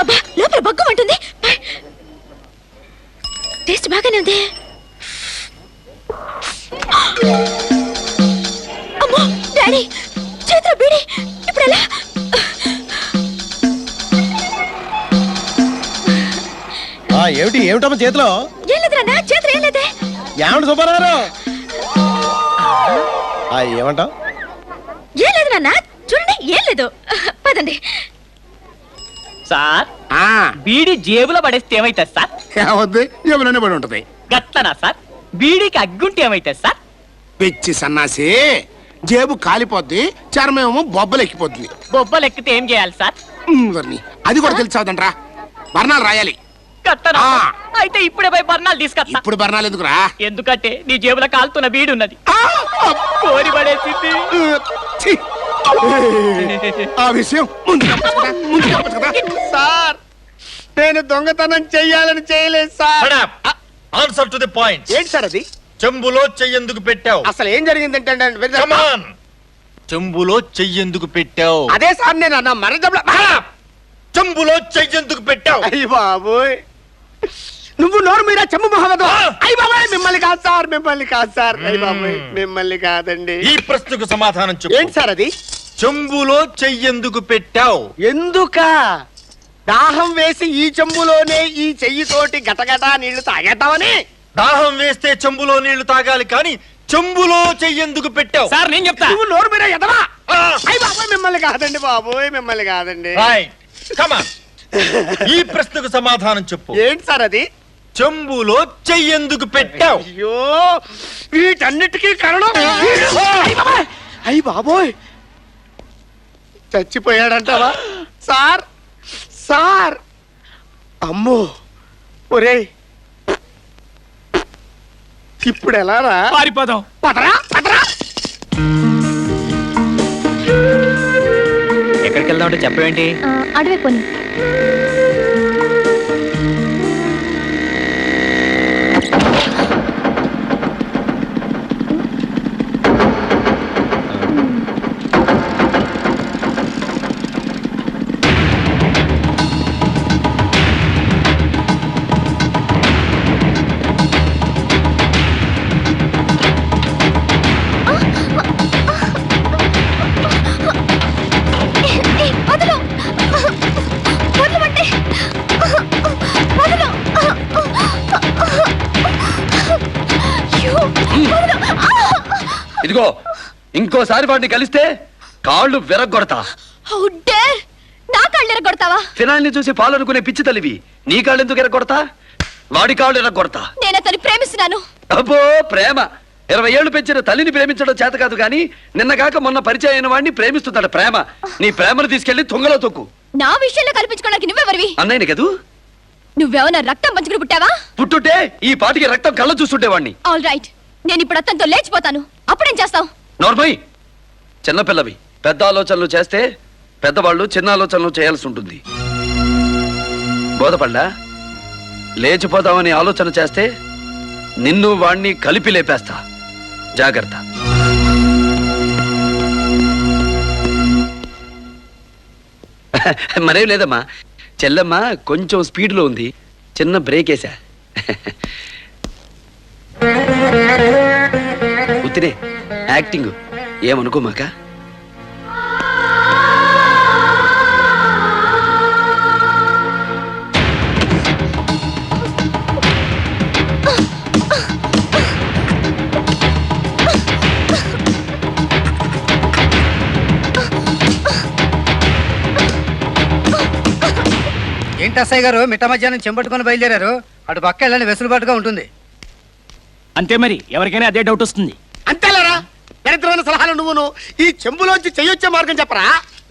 అబ్బా, లోపల బగ్గం అంటుంది. టేస్ట్ బాగానే ఉంది. అమ్మో డాడీ, చేతిలో బీడీ. ఇప్పుడు ఎలా? ఏమిటమ్మా చేతిలో? ఏం లేదు నాన్న, చేతిలో ఏం లేదే. ఏమంట సుబ్బారావు? ఏమంటావు? ఏం లేదు నాన్న, చూడండి, ఏం లేదు. పదండి. సార్, బీడీ జేబులో పడేస్తే ఏమైతుంది సార్? ఏమవుద్ది? జేబులోనే పడి ఉంటది. గట్లనా సార్? బీడీకి అగ్గుంటే ఏమైతుంది సార్? పిచ్చి సన్నాసి, జేబు కాలిపోద్ది, చర్మేమో బొబ్బలు ఎక్కిపోద్ది. బొబ్బలు ఎక్కితే ఏం చేయాలి సార్? అది కూడా తెలిసావుదంట్రా. బర్ణాలు రాయాలి. అయితే ఇప్పుడే పోయి బర్ణాలు తీసుకొస్తా. ఇప్పుడు బర్ణాలు ఎందుకురా? ఎందుకంటే నీ జేబులో కాలుతున్న బీడి ఉన్నది. కోరి పడేసింది. ఆ విషయం ముందు చెప్పచ్చు కదా. సార్, నేను దొంగతనం చెయ్యాలని చేయలేదు sir. Answer to the point. ఏంటి సార్ అది? చెంబులో చెయ్యెందుకు పెట్టావు? అసలు ఏం జరిగిందంటే చెంబులో చెయ్యెందుకు పెట్టావు? అదే సార్, నేను అన్న మన చెంబులో చెయ్యెందుకు పెట్టావు? అయ్యి బాబోయ్, నువ్వు నోరు మీరా చెంబు మొహమ్మద్. అయ్యి బాబాయ్, మిమ్మల్ని కాదు సార్, మిమ్మల్ని కాదు సార్. అయ్యి బాబాయ్, మిమ్మల్ని కాదండి. ఈ ప్రశ్నకు సమాధానం చెప్పు. ఏంటి సార్ అది? చెంబులో చెయ్యెందుకు పెట్టావు? ఎందుక? దాహం వేసి ఈ చెంబులోనే ఈ చెయ్యితోటి గటగటా నీళ్లు తాగేద్దామని. దాహం వేస్తే చెంబులో నీళ్లు తాగాలి, కానీ చెంబులో చెయ్యెందుకు పెట్టావు? సార్ నేను చెప్తా. నువ్వు నోరు మీరా ఎదవా. అయ్యి బాబాయ్, మిమ్మల్ని కాదండి బాబోయ్, మిమ్మల్ని కాదండి. ఈ ప్రశ్నకు సమాధానం చెప్పు. ఏంటి సార్ అది? చెంబులో చెయ్యెందుకు పెట్టావు? అయ్యో, వీటన్నిటికీ కారణం అయ్యి బాబోయ్, చచ్చిపోయాడంటావా సార్? సార్, అమ్మో, ఒరేయ్, ఇప్పుడు ఎలా రా? పారిపోదాం. పదరా పదరా. ఎక్కడికి వెళ్దామంటే చెప్పేంటి? అడవి పోనీ. ఇదిగో, ఇంకోసారి వాడిని కలిస్తే కాళ్ళు విరగొడతా. How dare! నా కాళ్ళు ఎరగొడతావా? ఫినాయిల్ని చూసి పాలు అనుకునే పిచ్చి తల్లివి. నీ కాళ్ళు ఎందుకు ఎరగొడతా? వాడి కాళ్ళు ఎరగొడతా. నేను అతన్ని ప్రేమిస్తున్నాను. అబ్బో ప్రేమ! 20 ఏళ్లు పెంచిన తల్లిని ప్రేమించడం చేత కాదు కానీ నిన్నగాక మొన్న పరిచయం అయిన వాడిని ప్రేమిస్తుందట ప్రేమ. నీ ప్రేమను తీసుకెళ్లి తుంగలో తొక్కు. నా విషయంలో కల్పించుకోవడానికి నువ్వెవరివి? అన్నయ్యని కదూ? నువ్వేమన్నా రక్తం పంచుకుని పుట్టావా? పుట్టుంటే ఈ పాటికి రక్తం కళ్ళ చూస్తుండేవాడిని. ఆల్ రైట్, నేను ఇప్పుడు అతనితో లేచిపోతాను. అప్పుడేం చేస్తావు? నోర్మయ్, చిన్నపిల్లవి. పెద్ద ఆలోచనలు చేస్తే పెద్దవాళ్ళు చిన్న ఆలోచనలు చేయాల్సి ఉంటుంది. బోధపడ్డా? లేచిపోదామని ఆలోచన చేస్తే నిన్ను వాణ్ణి కలిపి లేపేస్తా. జాగ్రత్త. మరేం లేదమ్మా, చెల్లమ్మ కొంచెం స్పీడ్లో ఉంది, చిన్న బ్రేక్ వేసా. ఉత్తినే యాక్టింగ్, ఏమనుకోమాక. ఏంటి అస్సయ్య గారు మిట్ట మధ్యాహ్నం చెంపట్టుకొని బయలుదేరారు? అటు పక్క వెళ్ళని వెసులుబాటుగా ఉంటుంది. అంతే మరి, ఎవరికైనా అదే డౌట్ వస్తుంది. అంతేలేరా? దరిద్రమైన సలహాలు నువ్వును. ఈ చెంబులోంచి చెయ్యొచ్చే మార్గం చెప్పరా?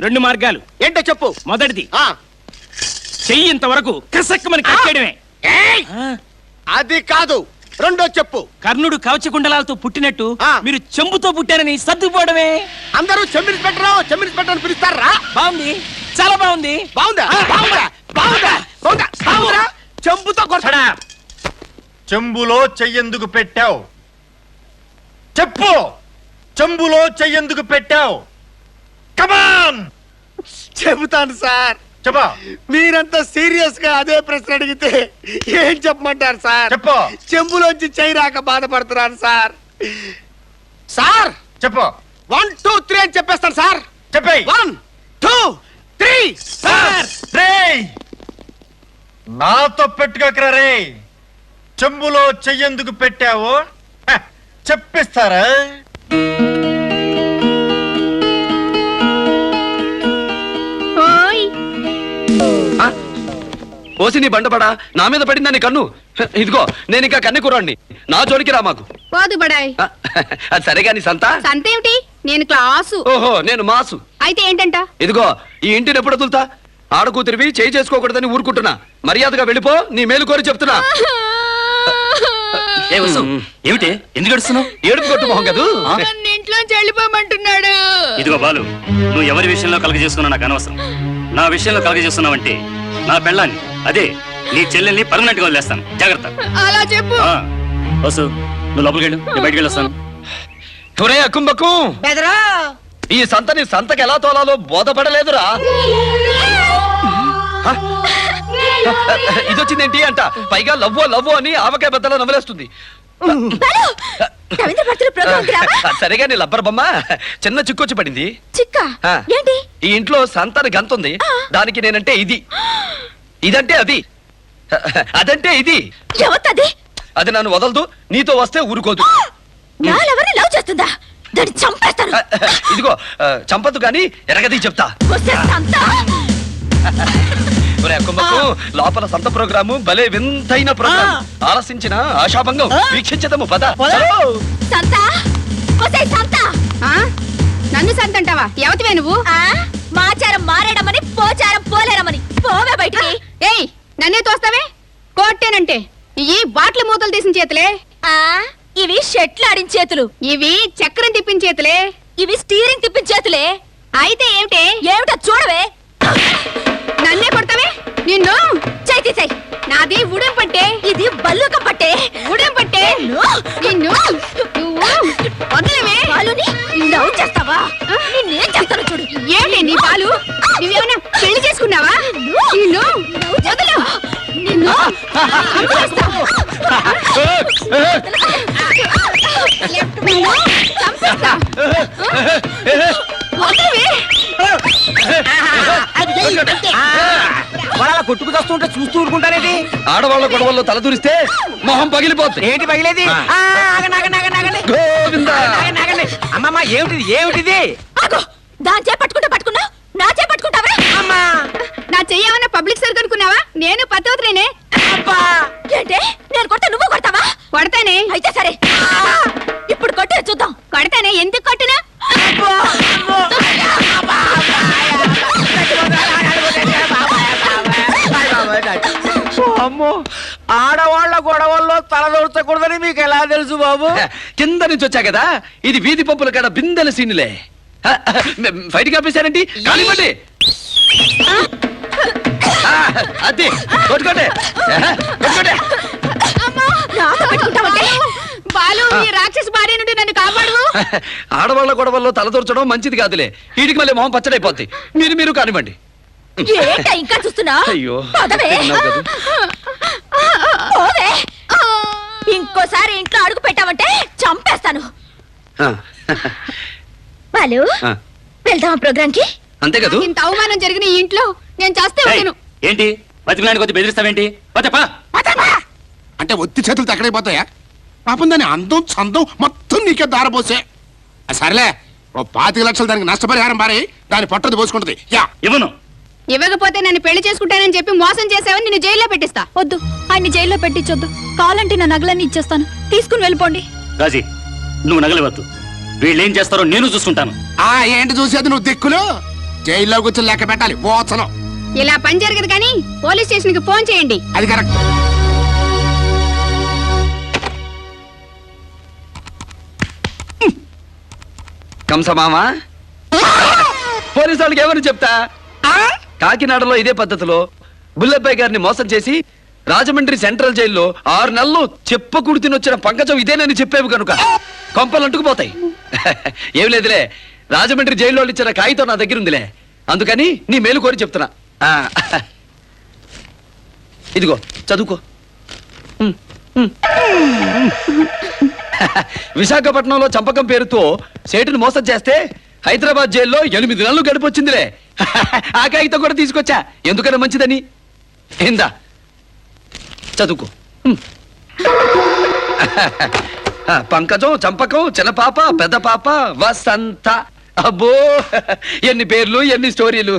2 మార్గాలు. ఏంటో చెప్పు. మొదటిది, ఆ, చెయ్యి ఇంతవరకు కసక్కమని కట్టేయడమే. ఏయ్! అది కాదు, రెండో చెప్పు. కర్ణుడు కవచకుండలాలతో పుట్టినట్టు ఆ. మీరు చెంబుతో పుట్టారని సర్దుకుపోవడమే. అందరూ చెమ్మిని పెట్టని పిలుస్తారా? బాగుంది, చాలా బాగుంది. బాగుందా? బాగుందా? బాగుందా? బాగుందా? బాగుందా? చెంబుతో కొట్టడా? చెంబులో చెయ్యెందుకు పెట్టావు? చెప్పు. చెంబులో చెయ్యెందుకు పెట్టావు? కమాన్! చెబుతాను సార్. చెప్పా. మీరంతా సీరియస్ గా అదే ప్రశ్న అడిగితే ఏం చెప్పమంటారు సార్? చెప్పు. చెంబులోంచి చెయ్యి రాక బాధపడుతున్నాను సార్. సార్ చెప్పు. 1 2 3 అని చెప్పేస్తాను సార్. చెప్పేయ్. 1 2 3 సార్. రేయ్, నాతో పెట్టుకోకరా రే. చెంబులో చెయ్యెందుకు పెట్టావు చెప్పిస్తారా? పోసి నీ బండపడా, నా మీద పడిందని కన్ను. ఇదిగో నేను ఇంకా కన్నె కుర్రాడిని, నా జోలికి రా మాకు. పోదు బడాయ్. అది సరే గాని సంత. సంతేమిటి? నేను క్లాసు. ఓహో, నేను మాసు. అయితే ఏంటంట? ఇదిగో ఈ ఇంటిని ఎప్పుడు వదులుతా? ఆడకూతురివి చేయి చేసుకోకూడదని ఊరుకుంటున్నా. మర్యాదగా వెళ్ళిపో, నీ మేలు కోరి చెప్తున్నా. ఏమిటి, ఎందుకు గడుస్తున్నావు? ఏడుపు కొట్టు మొహం కదూ. ఇంట్లోంచి వెళ్ళిపోమంటున్నాడు. ఇదిగో బాలు, నువ్వు ఎవరి విషయంలో కలగ చేసుకున్నా నాకు అనవసరం. నా విషయంలో కలగ చేస్తున్నావంటే నా పెళ్ళాన్ని, అదే నీ చెల్లెల్ని పర్మనెంట్ గా వదిలేస్తాను. జాగ్రత్త. అలా చెప్పు. వసు, నువ్వు లోపలికి వెళ్ళు, నేను బయటికి వెళ్ళొస్తాను. తురే అక్కుంబక్కు, బెదరా ఈ సంతని సంతకి ఎలా తోలాలో బోధపడలేదురా. ఇదొచ్చిందేంటి అంట, పైగా లవ్వో అని ఆవకాయ బద్దలా నవ్వులేస్తుంది. సరేగా నీ లబ్బర్ బొమ్మ, చిన్న చిక్కొచ్చి పడింది. చిక్క ఏంటి? ఈ ఇంట్లో సంతని గంతుంది, దానికి నేనంటే ఇది, ఇదంటే అది, అదంటే ఇది. ఎవతది? అది నన్ను వదలదు, నీతో వస్తే ఊరుకోదు. నాలెవరిని లవ్ చేస్తుందా? దాన్ని చంపేస్తాను. ఇదిగో చంపదు గాని ఎరగది చెప్తా. లోపల సంత ప్రోగ్రాము భలే వింతైన ప్రోగ్రామ్. ఆలసించిన ఆశాభంగం వీక్షించదము పద. నన్ను సంత అంటావా? ఎవతివే నువ్వు? మాచారం మారేడమని పోచారం పోలేరమని. పోవే బయటికి. ఏయ్, నన్నే తోస్తావే? కోట్టేనంటే ఈ బాట్ల మూతలు తీసిన చేతులే. ఇవి షెట్లు ఆడిన చేతులు. ఇవి చక్రం తిప్పిన చేతులే. ఇవి స్టీరింగ్ తిప్పిన చేతులే. అయితే ఏమిటే? ఏమిటో చూడవే. నన్నే కొడతావే? నిన్ను చేతి చెయ్. నాది ఉడెం పట్టే, ఇది బల్లుక పట్టే. ఉడెం పట్టే నిన్ను. నువ్వు వదిలేవే. బాలుని లవ్ చేస్తావా? నిన్నేం చేస్తాను చూడు. ఏంటి నీ బాలు? నువ్వేమన్నా పెళ్లి చేసుకున్నావా? నిన్ను వదలు. నిన్ను చంపేస్తా. చంపేస్తా. వదిలేవే. కొట్టుకు వస్తుంటే చూస్తూ ఊరుకుంటారేంటి? ఆడవాళ్ళ గొడవల్లో తలదూరిస్తే మొహం పగిలిపోతుంది. ఏంటి పగిలేది? గోవిందా. అమ్మమ్మ ఏమిటిది? ఏమిటిది? దాని చేపట్టుకుంటే పట్టుకున్నావు, నా చేపట్టుకుంటావా? అమ్మా నా చెయ్యమన్నా పబ్లిక్ సర్క్ అనుకున్నావా? నేను పతవతలేనే. అబ్బా ఏంటే నేను కొట్ట నువ్వు కొడతావా? కొడతానే. అయితే సరే, ఇప్పుడు కొట్టే చూద్దాం. కొడతానే. ఎందుకు కొట్టినా? అమ్మో, ఆడవాళ్ల గొడవల్లో తలదొరచకూడదని మీకు ఎలా తెలుసు బాబు? కింద నుంచి వచ్చా కదా, ఇది వీధి పంపుల కాడ బిందెల సీనులే. బయటికి ఆపేశారండి, కానివ్వండి. అది కొట్టుకోండి, కొట్టుకోండి. నాతో పెట్టుకుంటావంటే? బాలు, ఈ రాక్షస భార్య నుండి నన్ను కాపాడు. ఆడవాళ్ల గొడవల్లో తలదూర్చడం మంచిది కాదులే, వీటికి మళ్ళీ మొహం పచ్చడైపోద్ది. మీరు కానివ్వండి. ఏంటా ఇంకా చూస్తున్నా? అయ్యో, పదవే. తిన్నావు కదా. పోవే. ఇంకోసారి ఇంట్లో అడుగు పెట్టావంటే చంపేస్తాను. ఆ, బాలు, ఆ, వెళ్దామా ప్రోగ్రామ్ కి? అంతే కదా. ఇంత అవమానం జరిగిన ఈ ఇంట్లో నేను చేస్తే ఉంటాను. ఏంటి బతికిలాంటి కొద్ది బెదిరిస్తావేంటి? అంటే ఒత్తి చేతులు తక్కడైపోతాయా? పాపం దాని అందం చందం మొత్తం నీకే దారపోసే. సరేలే, ఓ 25 లక్షలు దానికి నష్టపరిహారం పారి దాని పట్టది పోసుకుంటది. యా ఇవ్వను. ఇవ్వకపోతే నన్ను పెళ్లి చేసుకుంటానని చెప్పి మోసం చేసావని నిన్ను జైల్లో పెట్టిస్తా. వద్దు, ఆయన్ని జైల్లో పెట్టించొద్దు. కావాలంటే నా నగలన్నీ ఇచ్చేస్తాను, తీసుకుని వెళ్ళిపోండి. రాజీ, నువ్వు నగలవద్దు. వీళ్ళు ఏం చేస్తారో నేను చూసుకుంటాను. ఏంటి చూసేది నువ్వు దిక్కులు? జైల్లో కూర్చొని లెక్క పెట్టాలి పోచను. ఇలా పని జరగదు కానీ పోలీస్ స్టేషన్ కి ఫోన్ చేయండి. అది కరెక్ట్. కంసమామా, పోలీసు వాళ్ళకి ఏమని చెప్తా? కాకినాడలో ఇదే పద్ధతిలో బుల్లెబ్బాయి గారిని మోసం చేసి రాజమండ్రి సెంట్రల్ జైల్లో 6 నెలలు చెప్పకూడు తినొచ్చిన పంకజం ఇదేనని చెప్పేవి కనుక కొంపలు అంటుకుపోతాయి. ఏం లేదులే, రాజమండ్రి జైల్లో ఇచ్చిన కాగితం నా దగ్గర ఉందిలే, అందుకని నీ మేలు కోరి చెప్తున్నా. ఇదిగో చదువుకో. విశాఖపట్నంలో చంపకం పేరుతో సేటును మోసం చేస్తే హైదరాబాద్ జైల్లో 8 నెలలు గడిపొచ్చిందిలే. ఆ కాగితం కూడా తీసుకొచ్చా, ఎందుకన్నా మంచిదని. ఏందా చదువుకో. పంకజం, చంపకం, చిన్న పాప, పెద్ద పాప, వసంత. అబ్బో, ఎన్ని పేర్లు, ఎన్ని స్టోరీలు.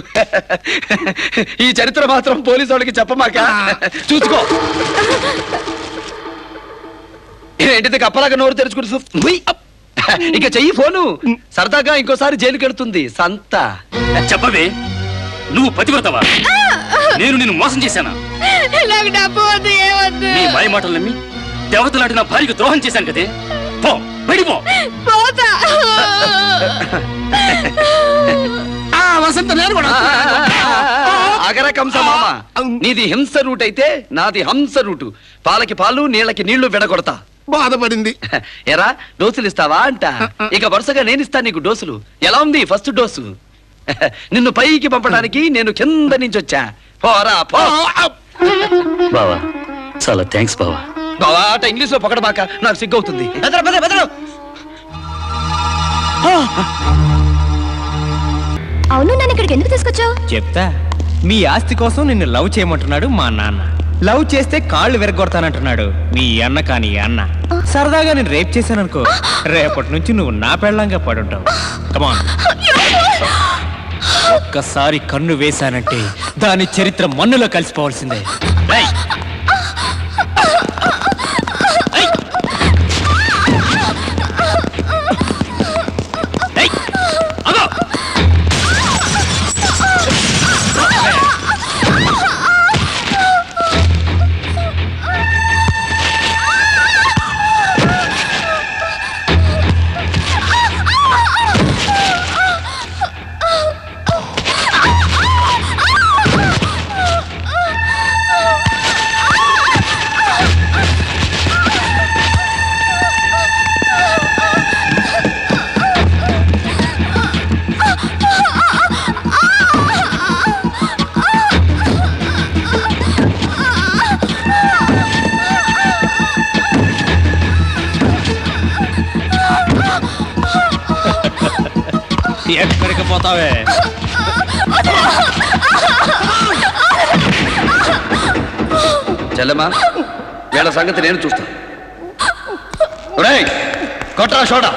ఈ చరిత్ర మాత్రం పోలీసు వాళ్ళకి చెప్పమాక. చూసుకో. ఏంటిది కప్పలాగా నోరు తెరుచుకుని ఇక చెయ్యి ఫోను. సరదాగా ఇంకోసారి జైలుకి వెళ్తుంది సంత. చెప్పవే, నువ్వు పతివ్రతవా? నేను నిన్ను మోసం చేశానా? నాకు డబ్బు వద్దు, ఏవద్దు. నీ మాయ మాటలు నమ్మి దేవతలాంటి నా భార్యకు ద్రోహం చేశాను కదే. పో, బయటిపో. పోతా. వసంత నేను కూడా అగర కంస మామ, నీది హింస రూట్ అయితే నాది హంస రూటు. పాలకి పాలు, నీళ్ళకి నీళ్లు విడగొడతా. బాధపడింది. ఎరా డోసులు ఇస్తావా అంట. ఇక వరుసగా నేను ఇస్తాను నీకు డోసులు. ఎలా ఉంది ఫస్ట్ డోసు? నిన్ను పైకి పంపడానికి నేను కింద నుంచి వచ్చా. పోరా పో. బావా, చాలా థ్యాంక్స్ బావా. బావా అట ఇంగ్లీష్ లో పొగడమాక, నాకు సిగ్గవుతుంది. అవును, నన్ను ఇక్కడికి ఎందుకు తీసుకొచ్చావు? చెప్తా. మీ ఆస్తి కోసం నిన్ను లవ్ చేయమంటున్నాడు మా నాన్న. లవ్ చేస్తే కాళ్ళు విరగొడతానంటున్నాడు మీ అన్న. కాని అన్న సరదాగా నేను రేప్ చేశాననుకో, రేపటి నుంచి నువ్వు నా పెళ్ళంగా పడుంటావు. కమాన్. ఒక్కసారి కన్ను వేశానంటే దాని చరిత్ర మన్నులో కలిసిపోవాల్సిందే. ఎక్కడికి పోతావే? చెల్లెమ్మా, వీళ్ళ సంగతి నేను చూస్తా. కొట్రా షోడా.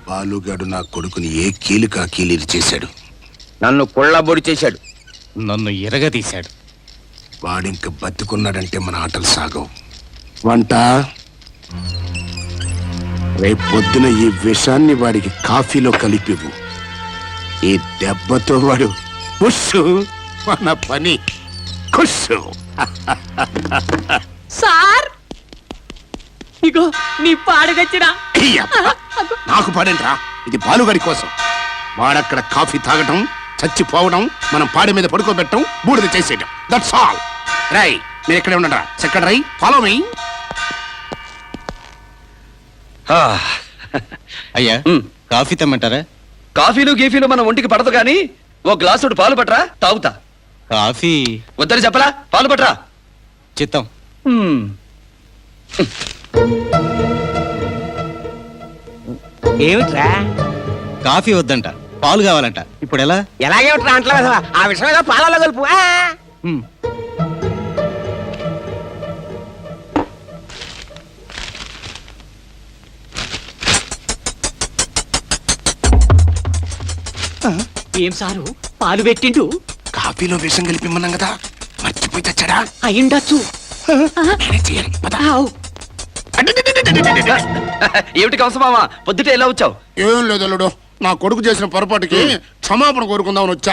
బాలుగాడు నా కొడుకుని ఏ కీలుకా కీలీలు చేశాడు. నన్ను కొళ్ళబొడి చేశాడు. నన్ను ఎరగదీశాడు. వాడింక బతుకున్నాడంటే మన ఆటలు సాగవు. వంట రేపు పొద్దున ఈ విషాన్ని వాడికి కాఫీలో కలిపివు. ఈ దెబ్బతో వాడు పుస్సు, మన పని కుస్సు. సార్ ఇగో నీ పాడగచ్చిరా. నాకు పాడేంట్రా, ఇది బాలుగాడి కోసం. వాడక్కడ కాఫీ తాగటం, చచ్చిపోవడం, మనం పాడి మీద పడుకోబెట్టడం, బూడిద చేసేయడం. That's all. రై మీరు ఎక్కడే ఉండరా. సెకండ్ రై ఫాలో మీ. అయ్యా కాఫీ తెమ్మంటారా? కాఫీలు గీఫీలు మన ఒంటికి పడదు గాని ఓ గ్లాసుడు పాలు పట్రా, తాగుతా. కాఫీ వద్దని చెప్పలా, పాలు పట్రా. చిత్తం. ఏమిట్రా కాఫీ వద్దంట, పాలు కావాలంట. ఇప్పుడు ఎలా? ఎలాగే ఉంటా అంటలే కదా, ఆ విషయం ఏదో పాలలో కలుపు. ఏం సారు పాలు పెట్టిండు? కాఫీలో విషం కలిపిమ్మన్నాం కదా, మర్చిపోయి తెచ్చాడా? అయ్యుండొచ్చు. నేనే చేయాలి, పద. ఏమిటి కంసమామ పొద్దుటే ఎలా వచ్చావు? ఏం లేదు అల్లుడు, నా కొడుకు చేసిన పొరపాటుకి క్షమాపణ కోరుకుందామని వచ్చా.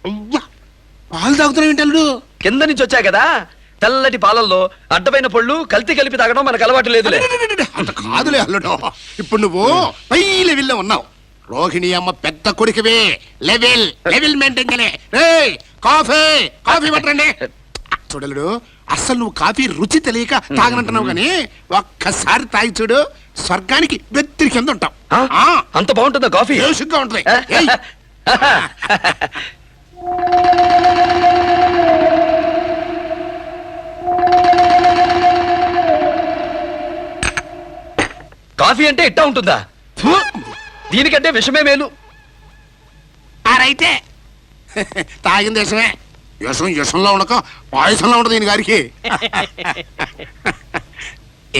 అయ్యా, పాలు తాగుతున్నావు ఏంటి అల్లుడు? కింద నుంచి వచ్చా కదా, తెల్లటి పాలల్లో అడ్డమైన పళ్ళు కల్తీ కలిపి తాగడం మనకు అలవాటు లేదులే. అంత కాదులే అల్లుడు, ఇప్పుడు నువ్వు పై లెవెల్లో ఉన్నావు. రోహిణి అమ్మ పెద్ద కొడుకువే, లెవెల్ లెవెల్ మెయింటైన్ చేయలే. రేయ్, కాఫీ కాఫీ పట్టండి. చూడలుడు, అస్సలు నువ్వు కాఫీ రుచి తెలియక తాగనంటున్నావు గానీ ఒక్కసారి తాగి చూడు, స్వర్గానికి వెత్తిరి కింద ఉంటావు. అంత బాగుంటుందా కాఫీ? బేసిక్గా ఉంటుంది. ఏయ్. కాఫీ అంటే ఇట్టా ఉంటుందా? ఫు! దీనికంటే విషమే మేలు. ఆరైతే తాగిన దేశమే యశం యశంలో ఉండక పాయసంలో ఉండదు దీని గారికి.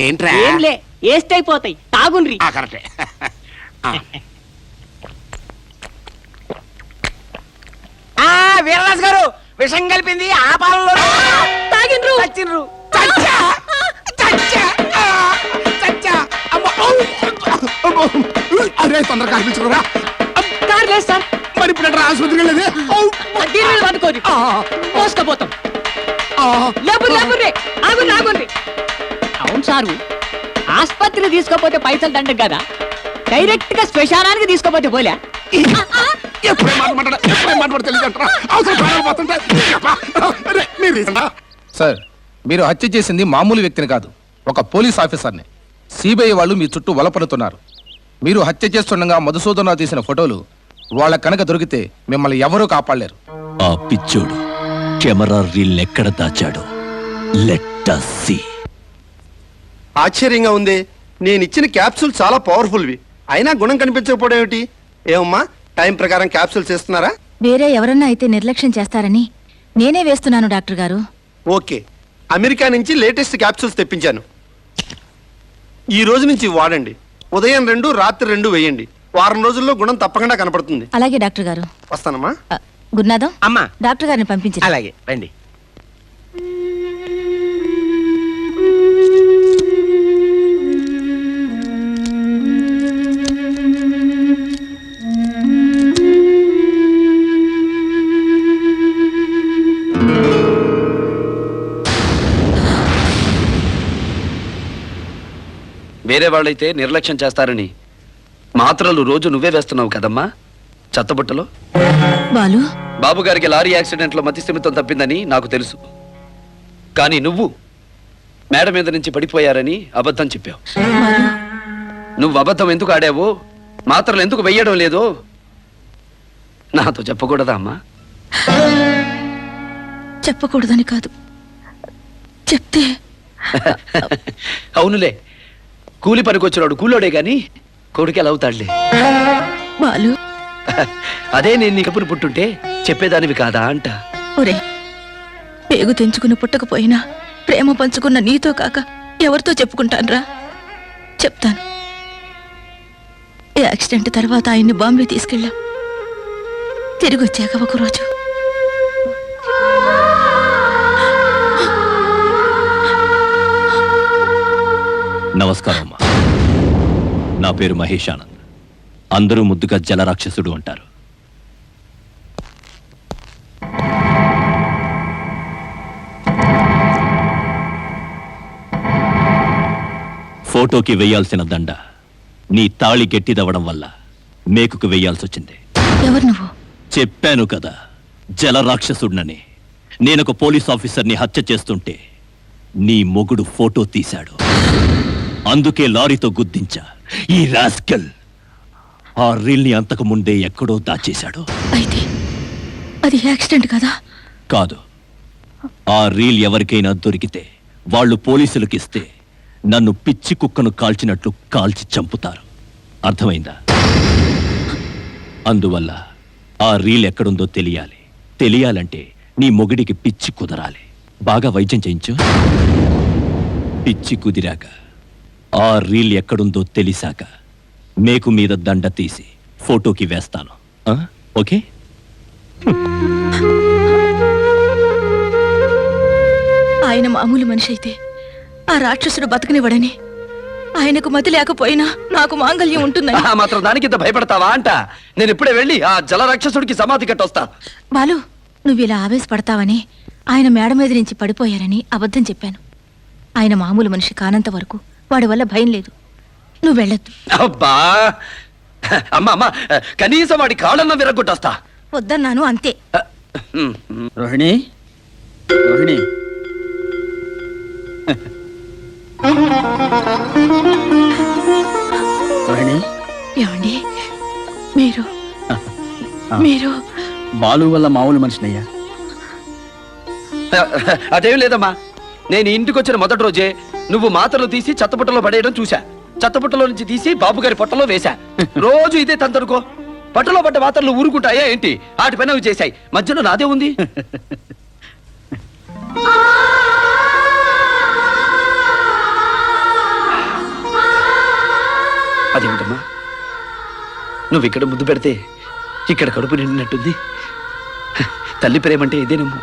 ఏంట్రా? ఏంలే, వేస్ట్ అయిపోతాయి, తాగుండ్రి. కరెక్టే. వీరరాజు గారు విషం కలిపింది ఆ పాలలో. తాగిండ్రు. చచ్చిండ్రు. అరే తొందరగా కనిపించుకురా. లేదు సార్. మరి ఇప్పుడు ఆసుపత్రికి వెళ్ళేది. దీని మీద పట్టుకోండి, మోసుకపోతాం. లేపుర్రి, ఆగుండ్రి ఆగుండ్రి. అవును సారు, ఆసుపత్రికి తీసుకోపోతే పైసలు దండగ కదా, డైరెక్ట్ గా శ్మశానానికి తీసుకోపోతే పోలే. ఎప్పుడే మాట్లాడ తెలియదంటారా? అవసరం ప్రాణాలు పోతుంటాయి. సార్, మీరు హత్య చేసింది మామూలు వ్యక్తిని కాదు, ఒక పోలీస్ ఆఫీసర్ని. సిబిఐ వాళ్ళు మీ చుట్టూ వలపడుతున్నారు. మీరు హత్య చేస్తుండగా మధుసూదనరావు తీసిన ఫోటోలు వాళ్ళ కనుక దొరికితే మిమ్మల్ని ఎవరూ కాపాడలేరు. ఆ పిచ్చోడు కెమెరా రీల్ ఎక్కడ దాచాడో లెట్ us see. ఆశ్చర్యంగా ఉంది. నేను ఇచ్చిన క్యాప్సూల్ చాలా పవర్ఫుల్వి, అయినా గుణం కనిపించకపోవడం ఏమిటి? ఏమమ్మా, టైం ప్రకారం క్యాప్సూల్స్ ఇస్తున్నారా? వేరే ఎవరన్నా అయితే నిర్లక్ష్యం చేస్తారని నేనే వేస్తున్నాను డాక్టర్ గారు. ఓకే, అమెరికా నుంచి లేటెస్ట్ క్యాప్సూల్స్ తెప్పించాను. ఈ రోజు నుంచి వాడండి. ఉదయం 2, రాత్రి 2 వేయండి. వారం రోజుల్లో గుణం తప్పకుండా కనపడుతుంది. అలాగే డాక్టర్ గారు. వస్తానమ్మా. గురునాథం, అమ్మా, డాక్టర్ గారిని పంపించి. అలాగే రండి. వేరే వాళ్ళైతే నిర్లక్ష్యం చేస్తారని మాత్రలు రోజు నువ్వే వేస్తున్నావు కదమ్మా చెత్తబుట్టలో. బాలు, బాబు గారికి లారీ యాక్సిడెంట్ లో మతి స్థిమితం తప్పిందని నాకు తెలుసు, కానీ నువ్వు మేడ మీద నుంచి పడిపోయారని అబద్ధం చెప్పావు. నువ్వు అబద్ధం ఎందుకు ఆడావో, మాత్రలు ఎందుకు వెయ్యడం లేదో నాతో చెప్పకూడదా అమ్మా? చెప్పకూడదని కాదు, చెప్తే. అవునులే, కూలి పనికొచ్చినాడు కూలోడే గాని కొడుకు ఎలా అవుతాడులే. బాలు, అదే నేను నీ కప్పును పుట్టుంటే చెప్పేదానివి కాదా అంట. ఒరే, పేగు తెంచుకుని పుట్టకపోయినా ప్రేమ పంచుకున్న నీతో కాక ఎవరితో చెప్పుకుంటాన్రా? చెప్తాను. ఈ యాక్సిడెంట్ తర్వాత ఆయన్ని బాంబే తీసుకెళ్ళాం. తిరిగి వచ్చాక ఒకరోజు నమస్కారం అమ్మా, నా పేరు మహేష్ ఆనంద్. అందరూ ముద్దుగా జలరాక్షసుడు అంటారు. ఫోటోకి వెయ్యాల్సిన దండ నీ తాళి గట్టిదవ్వడం వల్ల మేకుకు వెయ్యాల్సి వచ్చింది. ఎవరు నువ్వు? చెప్పాను కదా, జలరాక్షసుడినని. నేనొక పోలీస్ ఆఫీసర్ని హత్య చేస్తుంటే నీ మొగుడు ఫోటో తీశాడు, అందుకే లారీతో గుద్దించా. ఈ రాస్కెల్ ఆ రీల్ని అంతకు ముందే ఎక్కడో దాచేశాడు. అయితే అది యాక్సిడెంట్ కదా? కాదు, ఆ రీల్ ఎవరికైనా దొరికితే వాళ్ళు పోలీసులకిస్తే నన్ను పిచ్చి కుక్కను కాల్చినట్లు కాల్చి చంపుతారు. అర్థమైందా? అందువల్ల ఆ రీల్ ఎక్కడుందో తెలియాలి. తెలియాలంటే నీ మొగుడికి పిచ్చి కుదరాలి. బాగా వైద్యం చేయించు. పిచ్చి కుదిరాక ఆ రీల్ ఎక్కడుందో తెలిసాక మేకు మీద దండ తీసి ఫోటోకి వేస్తాను. ఓకే? ఆయన మామూలు మనిషి అయితే ఆ రాక్షసుడు బతకనివ్వడని, ఆయనకు మతి లేకపోయినా నాకు మాంగల్యం ఉంటుందని. ఆ మాత్రం దానికి ఇంత భయపడతావా అంట? నేను ఇప్పుడే వెళ్ళి ఆ జల రాక్షసుడికి సమాధి కట్టొస్తా. బాలు, నువ్వు ఇలా ఆవేశపడతావని, ఆయన మేడ మీద నుంచి పడిపోయారని అబద్ధం చెప్పాను. ఆయన మామూలు మనిషి కానంత వరకు వాడి వల్ల భయం లేదు. నువ్వు వెళ్ళొద్దు. అబ్బా అమ్మా అమ్మా, కనీసం వాడి కాళ్ళన్న విరగొట్టొస్తా. వద్దన్నాను అంతే. రోహిణి, రోహిణి, రోహిణి, ఏమండి మీరు మీరు బాలు వల్ల మామూలు మనిషినయ్యా. అదేం లేదమ్మా, నేను ఇంటికి వచ్చిన మొదటి రోజే నువ్వు మాత్రలు తీసి చెత్తపుట్టలో పడేయడం చూసా. చెత్తపుట్టలో నుంచి తీసి బాబు గారి పొట్టలో వేశా. రోజు ఇదే తంతనుకో. పట్టలో పడ్డ మాత్రలు ఊరుకుంటాయా ఏంటి? వాటి పైన అవి చేశాయి. మధ్యలో నాదే ఉంది. అదేమిటమ్మా, నువ్వు ఇక్కడ ముద్దు పెడితే ఇక్కడ కడుపు నిండినట్టుంది. తల్లి ప్రేమంటే ఇదేనమ్మా.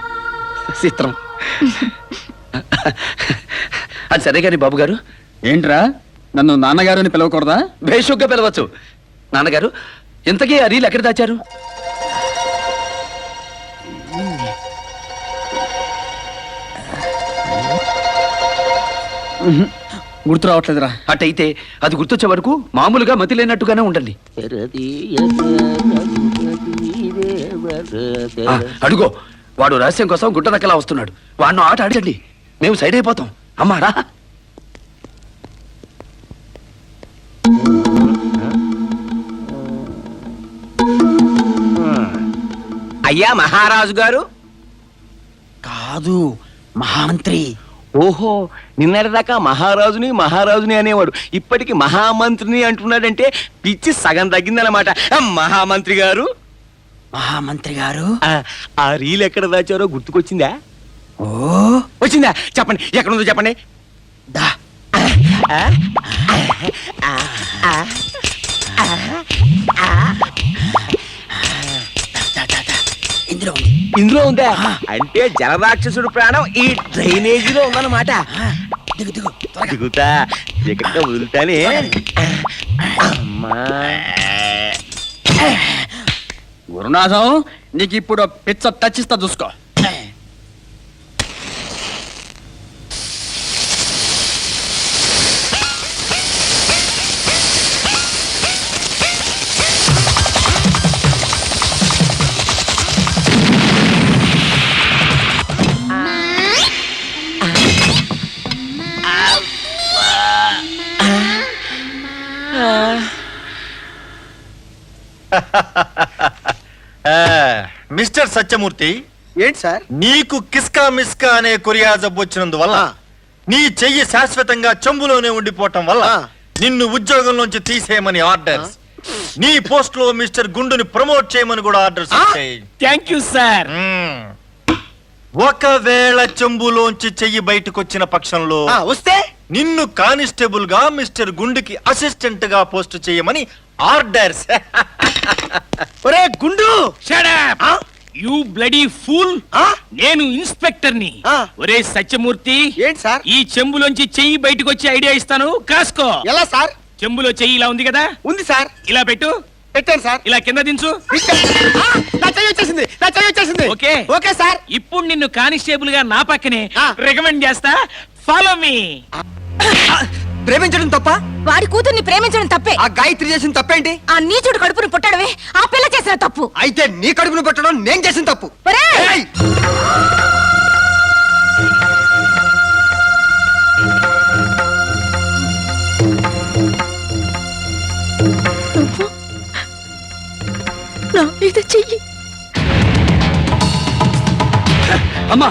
చిత్రం. అది సరే కానీ బాబు గారు. ఏంట్రా, నన్ను నాన్నగారు అని పిలవకూడదా? భేషుగ్గా పిలవచ్చు. నాన్నగారు, ఇంతకీ ఆ రీల్ ఎక్కడ దాచారు? గుర్తు రావట్లేదురా. అటైతే అది గుర్తొచ్చే వరకు మామూలుగా మతి లేనట్టుగానే ఉండండి. అడుగో, వాడు రహస్యం కోసం గుట్ట నక్కలా వస్తున్నాడు. వాడిని ఆట ఆడండి, మేము సైడ్ అయిపోతాం. అమ్మారా, అయ్యా మహారాజు గారు. కాదు, మహామంత్రి. ఓహో, నిన్నటిదాకా మహారాజుని మహారాజుని అనేవాడు, ఇప్పటికి మహామంత్రిని అంటున్నాడంటే పిచ్చి సగం తగ్గిందన్నమాట. మహామంత్రి గారు, మహామంత్రి గారు, ఆ రీల్ ఎక్కడ దాచారో గుర్తుకొచ్చిందా? ఓ వచ్చిందా? చెప్పండి, ఎక్కడుందో చెప్పండి. దా ఇందులో ఉంది. ఇందులో ఉందా? అంటే జలరాక్షసుడు ప్రాణం ఈ డ్రైనేజీలో ఉందన్నమాట. దిగు దిగు దిగుతా, ఎక్కడ వదులుతానే. అమ్మా గురునాథం, నీకు ఇప్పుడు పిచ్చ టచ్చిస్తా, చూసుకో. మిస్టర్ సత్యమూర్తి, ఏంటి సార్? నీకు కిస్కా మిస్కా అనే కొరియా జబ్బు వచ్చినందువల్ల నీ చెయ్యి శాశ్వతంగా చెంబులోనే ఉండిపోవటం వల్ల నిన్ను ఉద్యోగంలోంచి తీసేయమని ఆర్డర్స్, నీ పోస్ట్ లో మిస్టర్ గుండుని ప్రమోట్ చేయమని కూడా ఆర్డర్స్ వచ్చాయి. Thank you sir. ఒకవేళ చెంబులోంచి చెయ్యి బయటకు వచ్చిన పక్షంలో వస్తే నిన్ను కానిస్టేబుల్ గా మిస్టర్ గుండుకి అసిస్టెంట్ గా పోస్ట్ చేయమని ఆర్డర్స్. ఒరే గుండు, యూ బ్లడీ ఫూల్, నేను ఇన్స్పెక్టర్ ని. ఒరే సత్యమూర్తి, ఏంటి సార్? ఈ చెంబులోంచి చెయ్యి బయటకు వచ్చే ఐడియా ఇస్తాను, కాసుకో. ఎలా సార్? చెంబులో చెయ్యి ఇలా ఉంది కదా? ఉంది సార్. ఇలా పెట్టు. పెట్టాను సార్. ఇలా కింద దించు. నా చెయ్యి వచ్చేసింది, నా చెయ్యి వచ్చేసింది. Okay okay sir. ఇప్పుడు నిన్ను కానిస్టేబుల్ గా నా పక్కనే ఆ. రికమెండ్ చేస్తా. Follow me. ప్రేమించడం తప్ప? వాడి కూతుర్ని ప్రేమించడం తప్పే. ఆ గాయత్రి చేసిన తప్పేంటి? ఆ నీచుడు కడుపును పుట్టడమే ఆ పిల్ల చేసిన తప్పు. అయితే నీ కడుపును పెట్టడం నేను చేసిన తప్పు. ఒరేయ్! ఏయ్! నా మీద చెయ్యి. అమ్మా,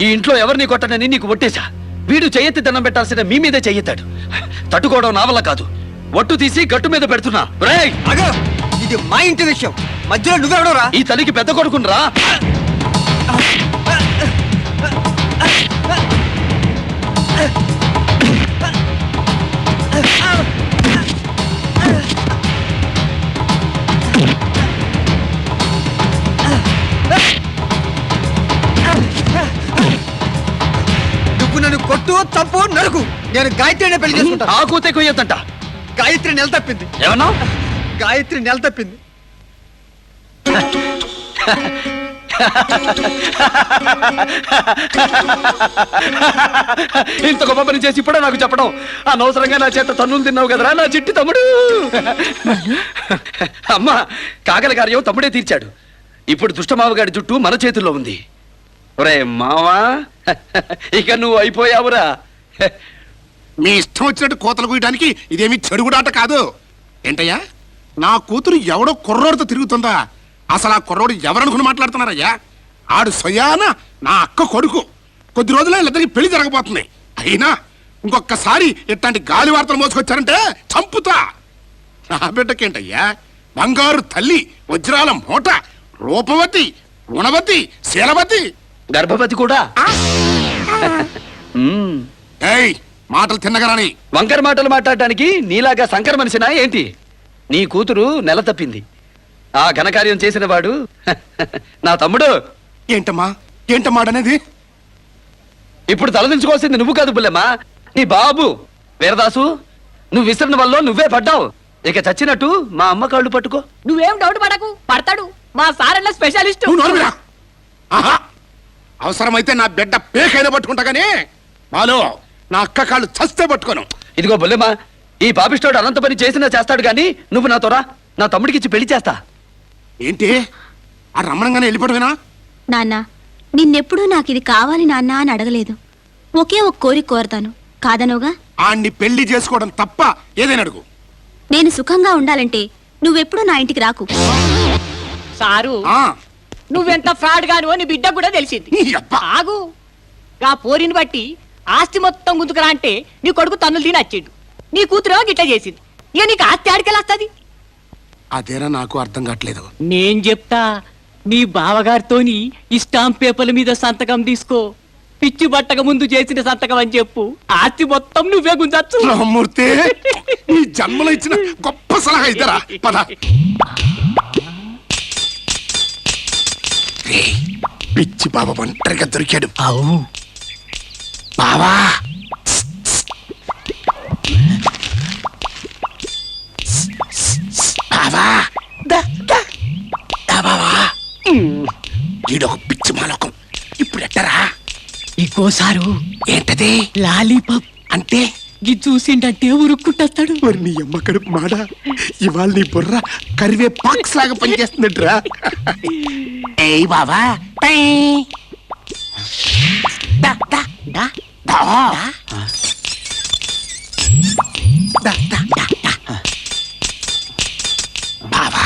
ఈ ఇంట్లో ఎవరిని కొట్టనని నీకు ఒట్టేశా. వీడు చెయ్యెత్తి దండం పెట్టాల్సిన మీ మీదే చెయ్యెత్తాడు. తట్టుకోవడం నా వల్ల కాదు. ఒట్టు తీసి గట్టు మీద పెడుతున్నా. రేయ్! అగో, ఈ ఇది మా ఇంటి విషయం, మధ్యలో నువ్వెవడరా? ఈ తల్లికి పెద్ద కొడుకునరా. నువ్వు నన్ను కొట్టు, చంపు, నరుకు, నేను గాయత్రిని పెళ్లి చేసుకుంటా. ఆ కూతే కొయ్యొద్దంట. గాయత్రి నెల తప్పింది. ఏమన్నా? గాయత్రి నెల తప్పింది. ఇంత గొప్ప పని చేసి ఇప్పుడే నాకు చెప్పడం. అనవసరంగా నా చేత తన్నులు తిన్నావు కదరా నా చిట్టి తమ్ముడు. అమ్మా, కాకల కార్యం తమ్ముడే తీర్చాడు. ఇప్పుడు దుష్టమావగాడి జుట్టు మన చేతుల్లో ఉంది. ఒరే మావా, ఇక నువ్వు అయిపోయావురా. మీ ఇష్టం వచ్చినట్టు కోతలు కూయడానికి ఇదేమి చెడుగుడాట కాదు. ఏంటయ్యా, నా కూతురు ఎవడో కుర్రోడితో తిరుగుతుందా? అసలు ఆ కుర్రోడు ఎవరనుకుని మాట్లాడుతున్నారయ్యా? ఆడు స్వయాన నా అక్క కొడుకు. కొద్ది రోజులే ఇద్దరికి పెళ్లి జరగబోతుంది. అయినా ఇంకొకసారి ఇట్లాంటి గాలి వార్తలు మోసుకొచ్చారంటే చంపుతా. నా బిడ్డకేంటయ్యా, బంగారు తల్లి, వజ్రాల మూట, రూపవతి, గుణవతి, శీలవతి, గర్భవతి కూడా. ఏయ్, మాటలు తిన్నగరాని. వంకర మాటలు మాట్లాడటానికి నీలాగా సంకర మనిషినా ఏంటి? నీ కూతురు నెల తప్పింది. ఆ ఘనకార్యం చేసిన వాడు నా తమ్ముడు. ఏంటమ్మా, ఏంటమ్మాడనేది? ఇప్పుడు తలదించుకోవాల్సింది నువ్వు కాదు బుల్లెమ్మా, నీ బాబు. వీరదాసు, నువ్వు విసిరిన వల్ల నువ్వే పడ్డావు. ఇక చచ్చినట్టు మా అమ్మ కాళ్ళు పట్టుకో. నువ్వేం డౌట్ పడకు, పడతాడు. మా సారన్న స్పెషలిస్ట్. నువ్వు నోరుమిరా. ఆహా, అవసరమైతే నా బిడ్డ పేకైనా పట్టుకుంటా గానీ బాలో నా అక్క కాళ్ళు చస్తే పట్టుకోను. ఇదిగో బుల్లెమ్మా, ఈ పాపిష్టోడు అనంత పని చేసినా చేస్తాడు గాని నువ్వు నాతో రా, నా తమ్ముడికి ఇచ్చి పెళ్లి చేస్తా. ఏంటి ఆ రమణంగానే వెళ్ళిపోవడమేనా? నాన్న, నిన్నెప్పుడూ నాకు ఇది కావాలి నాన్న అని అడగలేదు. ఒకే ఒక కోరిక కోరతాను, కాదనోగా? ఆణ్ణి పెళ్లి చేసుకోవడం తప్ప ఏదైనా అడుగు. నేను సుఖంగా ఉండాలంటే నువ్వెప్పుడూ నా ఇంటికి రాకు. సారు, ఆ, నువ్వెంత ఫ్రాడ్ గాను నీ బిడ్డ కూడా తెలిసింది. ఈ అబ్బా. ఆగు, ఆ పోరిని బట్టి ఆస్తి మొత్తం గుంజుకురా అంటే నీ కొడుకు తన్నులు తిని వచ్చిండు. నీ కూతురు గిట్ట చేసింది. ఇక నీకు ఆస్తి ఆడికెళ్ళొస్తుంది. అదేనా నాకు అర్థం కావట్లేదు. నేను చెప్తా, నీ బావగారితోని ఈ స్టాంప్ పేపర్ల మీద సంతకం తీసుకో. పిచ్చి బట్టక ముందు చేసిన సంతకం అని చెప్పు. ఆస్తి మొత్తం నువ్వే గుంజచ్చు. రామ్మూర్తి, ఈ జన్మలో ఇచ్చిన గొప్ప సలహా ఇద్దరా. పద. రేయ్, పిచ్చి బాబా ఒంటరిగా దొరికాడు. బావా, బావా, బావా, ఈడొక పిచ్చి మాలోకం. ఇప్పుడు ఎట్టరా? ఇంకోసారు ఏంటది? లాలీపాప్ అంటే ఇది చూసిండంటే ఉరుక్కుంటాడు. మరి నీ అమ్మ కడుపు మాడ, ఇవాళ నీ బుర్ర కరివే పాక్స్ లాగా పనిచేస్తుందట్రా. ఏయ్ బావా, దా, దా, దా, దా, దా, దా, దా, దా. బావా,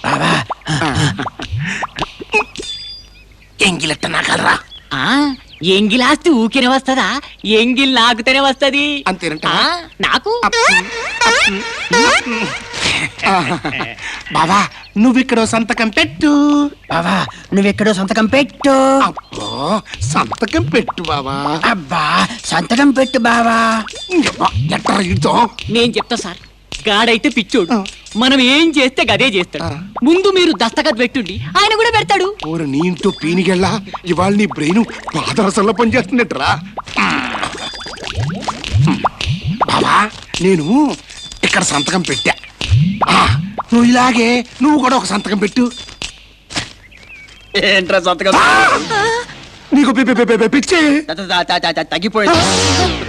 బావా, ఎంగిలెట్ట నాకలరా. ఎంగిలాస్తి ఊకినే వస్తదా? ఎంగిల్ నాకుతేనే వస్తది. అంతేనంట. నాకు బావా, నువ్విక్కడో సంతకం పెట్టు. బావా, నువ్వెక్కడో సంతకం పెట్టు. అబ్బో, సంతకం పెట్టు బావా. అబ్బా, సంతకం పెట్టు బావా. ఎట్లా ఇడుతో? నేను చెప్తా సార్, గాడైతే పిచ్చోడు. మనం ఏం చేస్తే గదే చేస్తాడు. ముందు మీరు దస్తఖత్ పెట్టుండి, ఆయన కూడా పెడతాడు. ఓరు నీ ఇంట్లో పీనిగెళ్ళా, ఇవాళ నీ బ్రెయిన్ పాదరసంలో పనిచేస్తున్నట్రా. బావా, నేను ఇక్కడ సంతకం పెట్టా. నువ్వు ఇలాగే నువ్వు కూడా ఒక సంతకం పెట్టు. ఏంట్రా సంతకం? నీకు పిచ్చి తగ్గిపోయింది.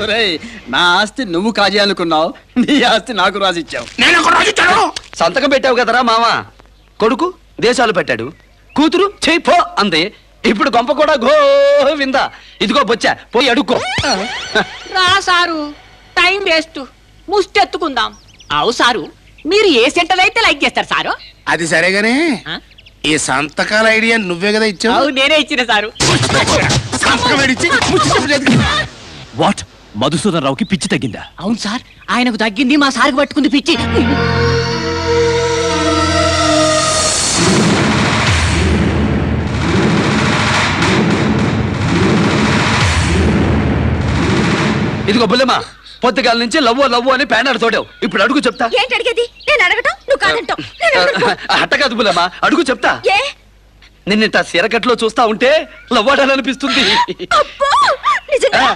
ఒరేయ్, నా ఆస్తి నువ్వు కాజేయాలనుకున్నావు, నీ ఆస్తి నాకు రాసిచ్చావు. నేను ఒక రోజు ఇచ్చాను. సంతకం పెట్టావు కదరా మామ. కొడుకు దేశాలు పెట్టాడు, కూతురు చెయ్యి పో అంది. ఇప్పుడు గొంప కూడా గోవిందా. ఇదిగో బొచ్చా, పోయి అడుక్కో. రా సారు, టైం వేస్ట్, ముష్టెత్తుకుందాం. అవు సారు, మీరు ఏ సెంటర్ అయితే లైక్ చేస్తారు సారు. అది సరేగానే ఈ సంతకాల ఐడియా నువ్వే కదా ఇచ్చావు. అవు నేనే ఇచ్చిన సారు. సంతకం ఏడిచ్చి ముచ్చి చెప్పలేదు. వాట్ మధుసూదన్ రావుకి పిచ్చి తగ్గిందా? అవును సార్, ఆయనకు తగ్గింది, మా సార్కి పట్టుకుంది పిచ్చి. ఇదిగో బుల్లెమ్మా, పొద్దుగాల నుంచి లవ్వు లవ్వు అని పేనాడు తోడావు. ఇప్పుడు అడుగు చెప్తా. ఏంటి అడిగేది? నేను అడగటం, నువ్వు కాదంటావు. అట్ట కాదు బుల్లెమ్మా, అడుగు చెప్తా. ఏ? నిన్నింట సిరకట్లో చూస్తా ఉంటే లవ్వాడాలనిపిస్తుంది. అబ్బో, నిజంగా?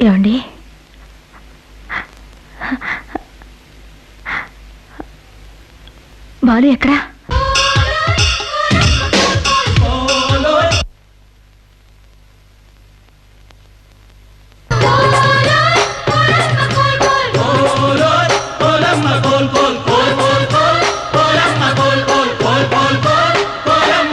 ఏమండి బాలు ఎక్కడా?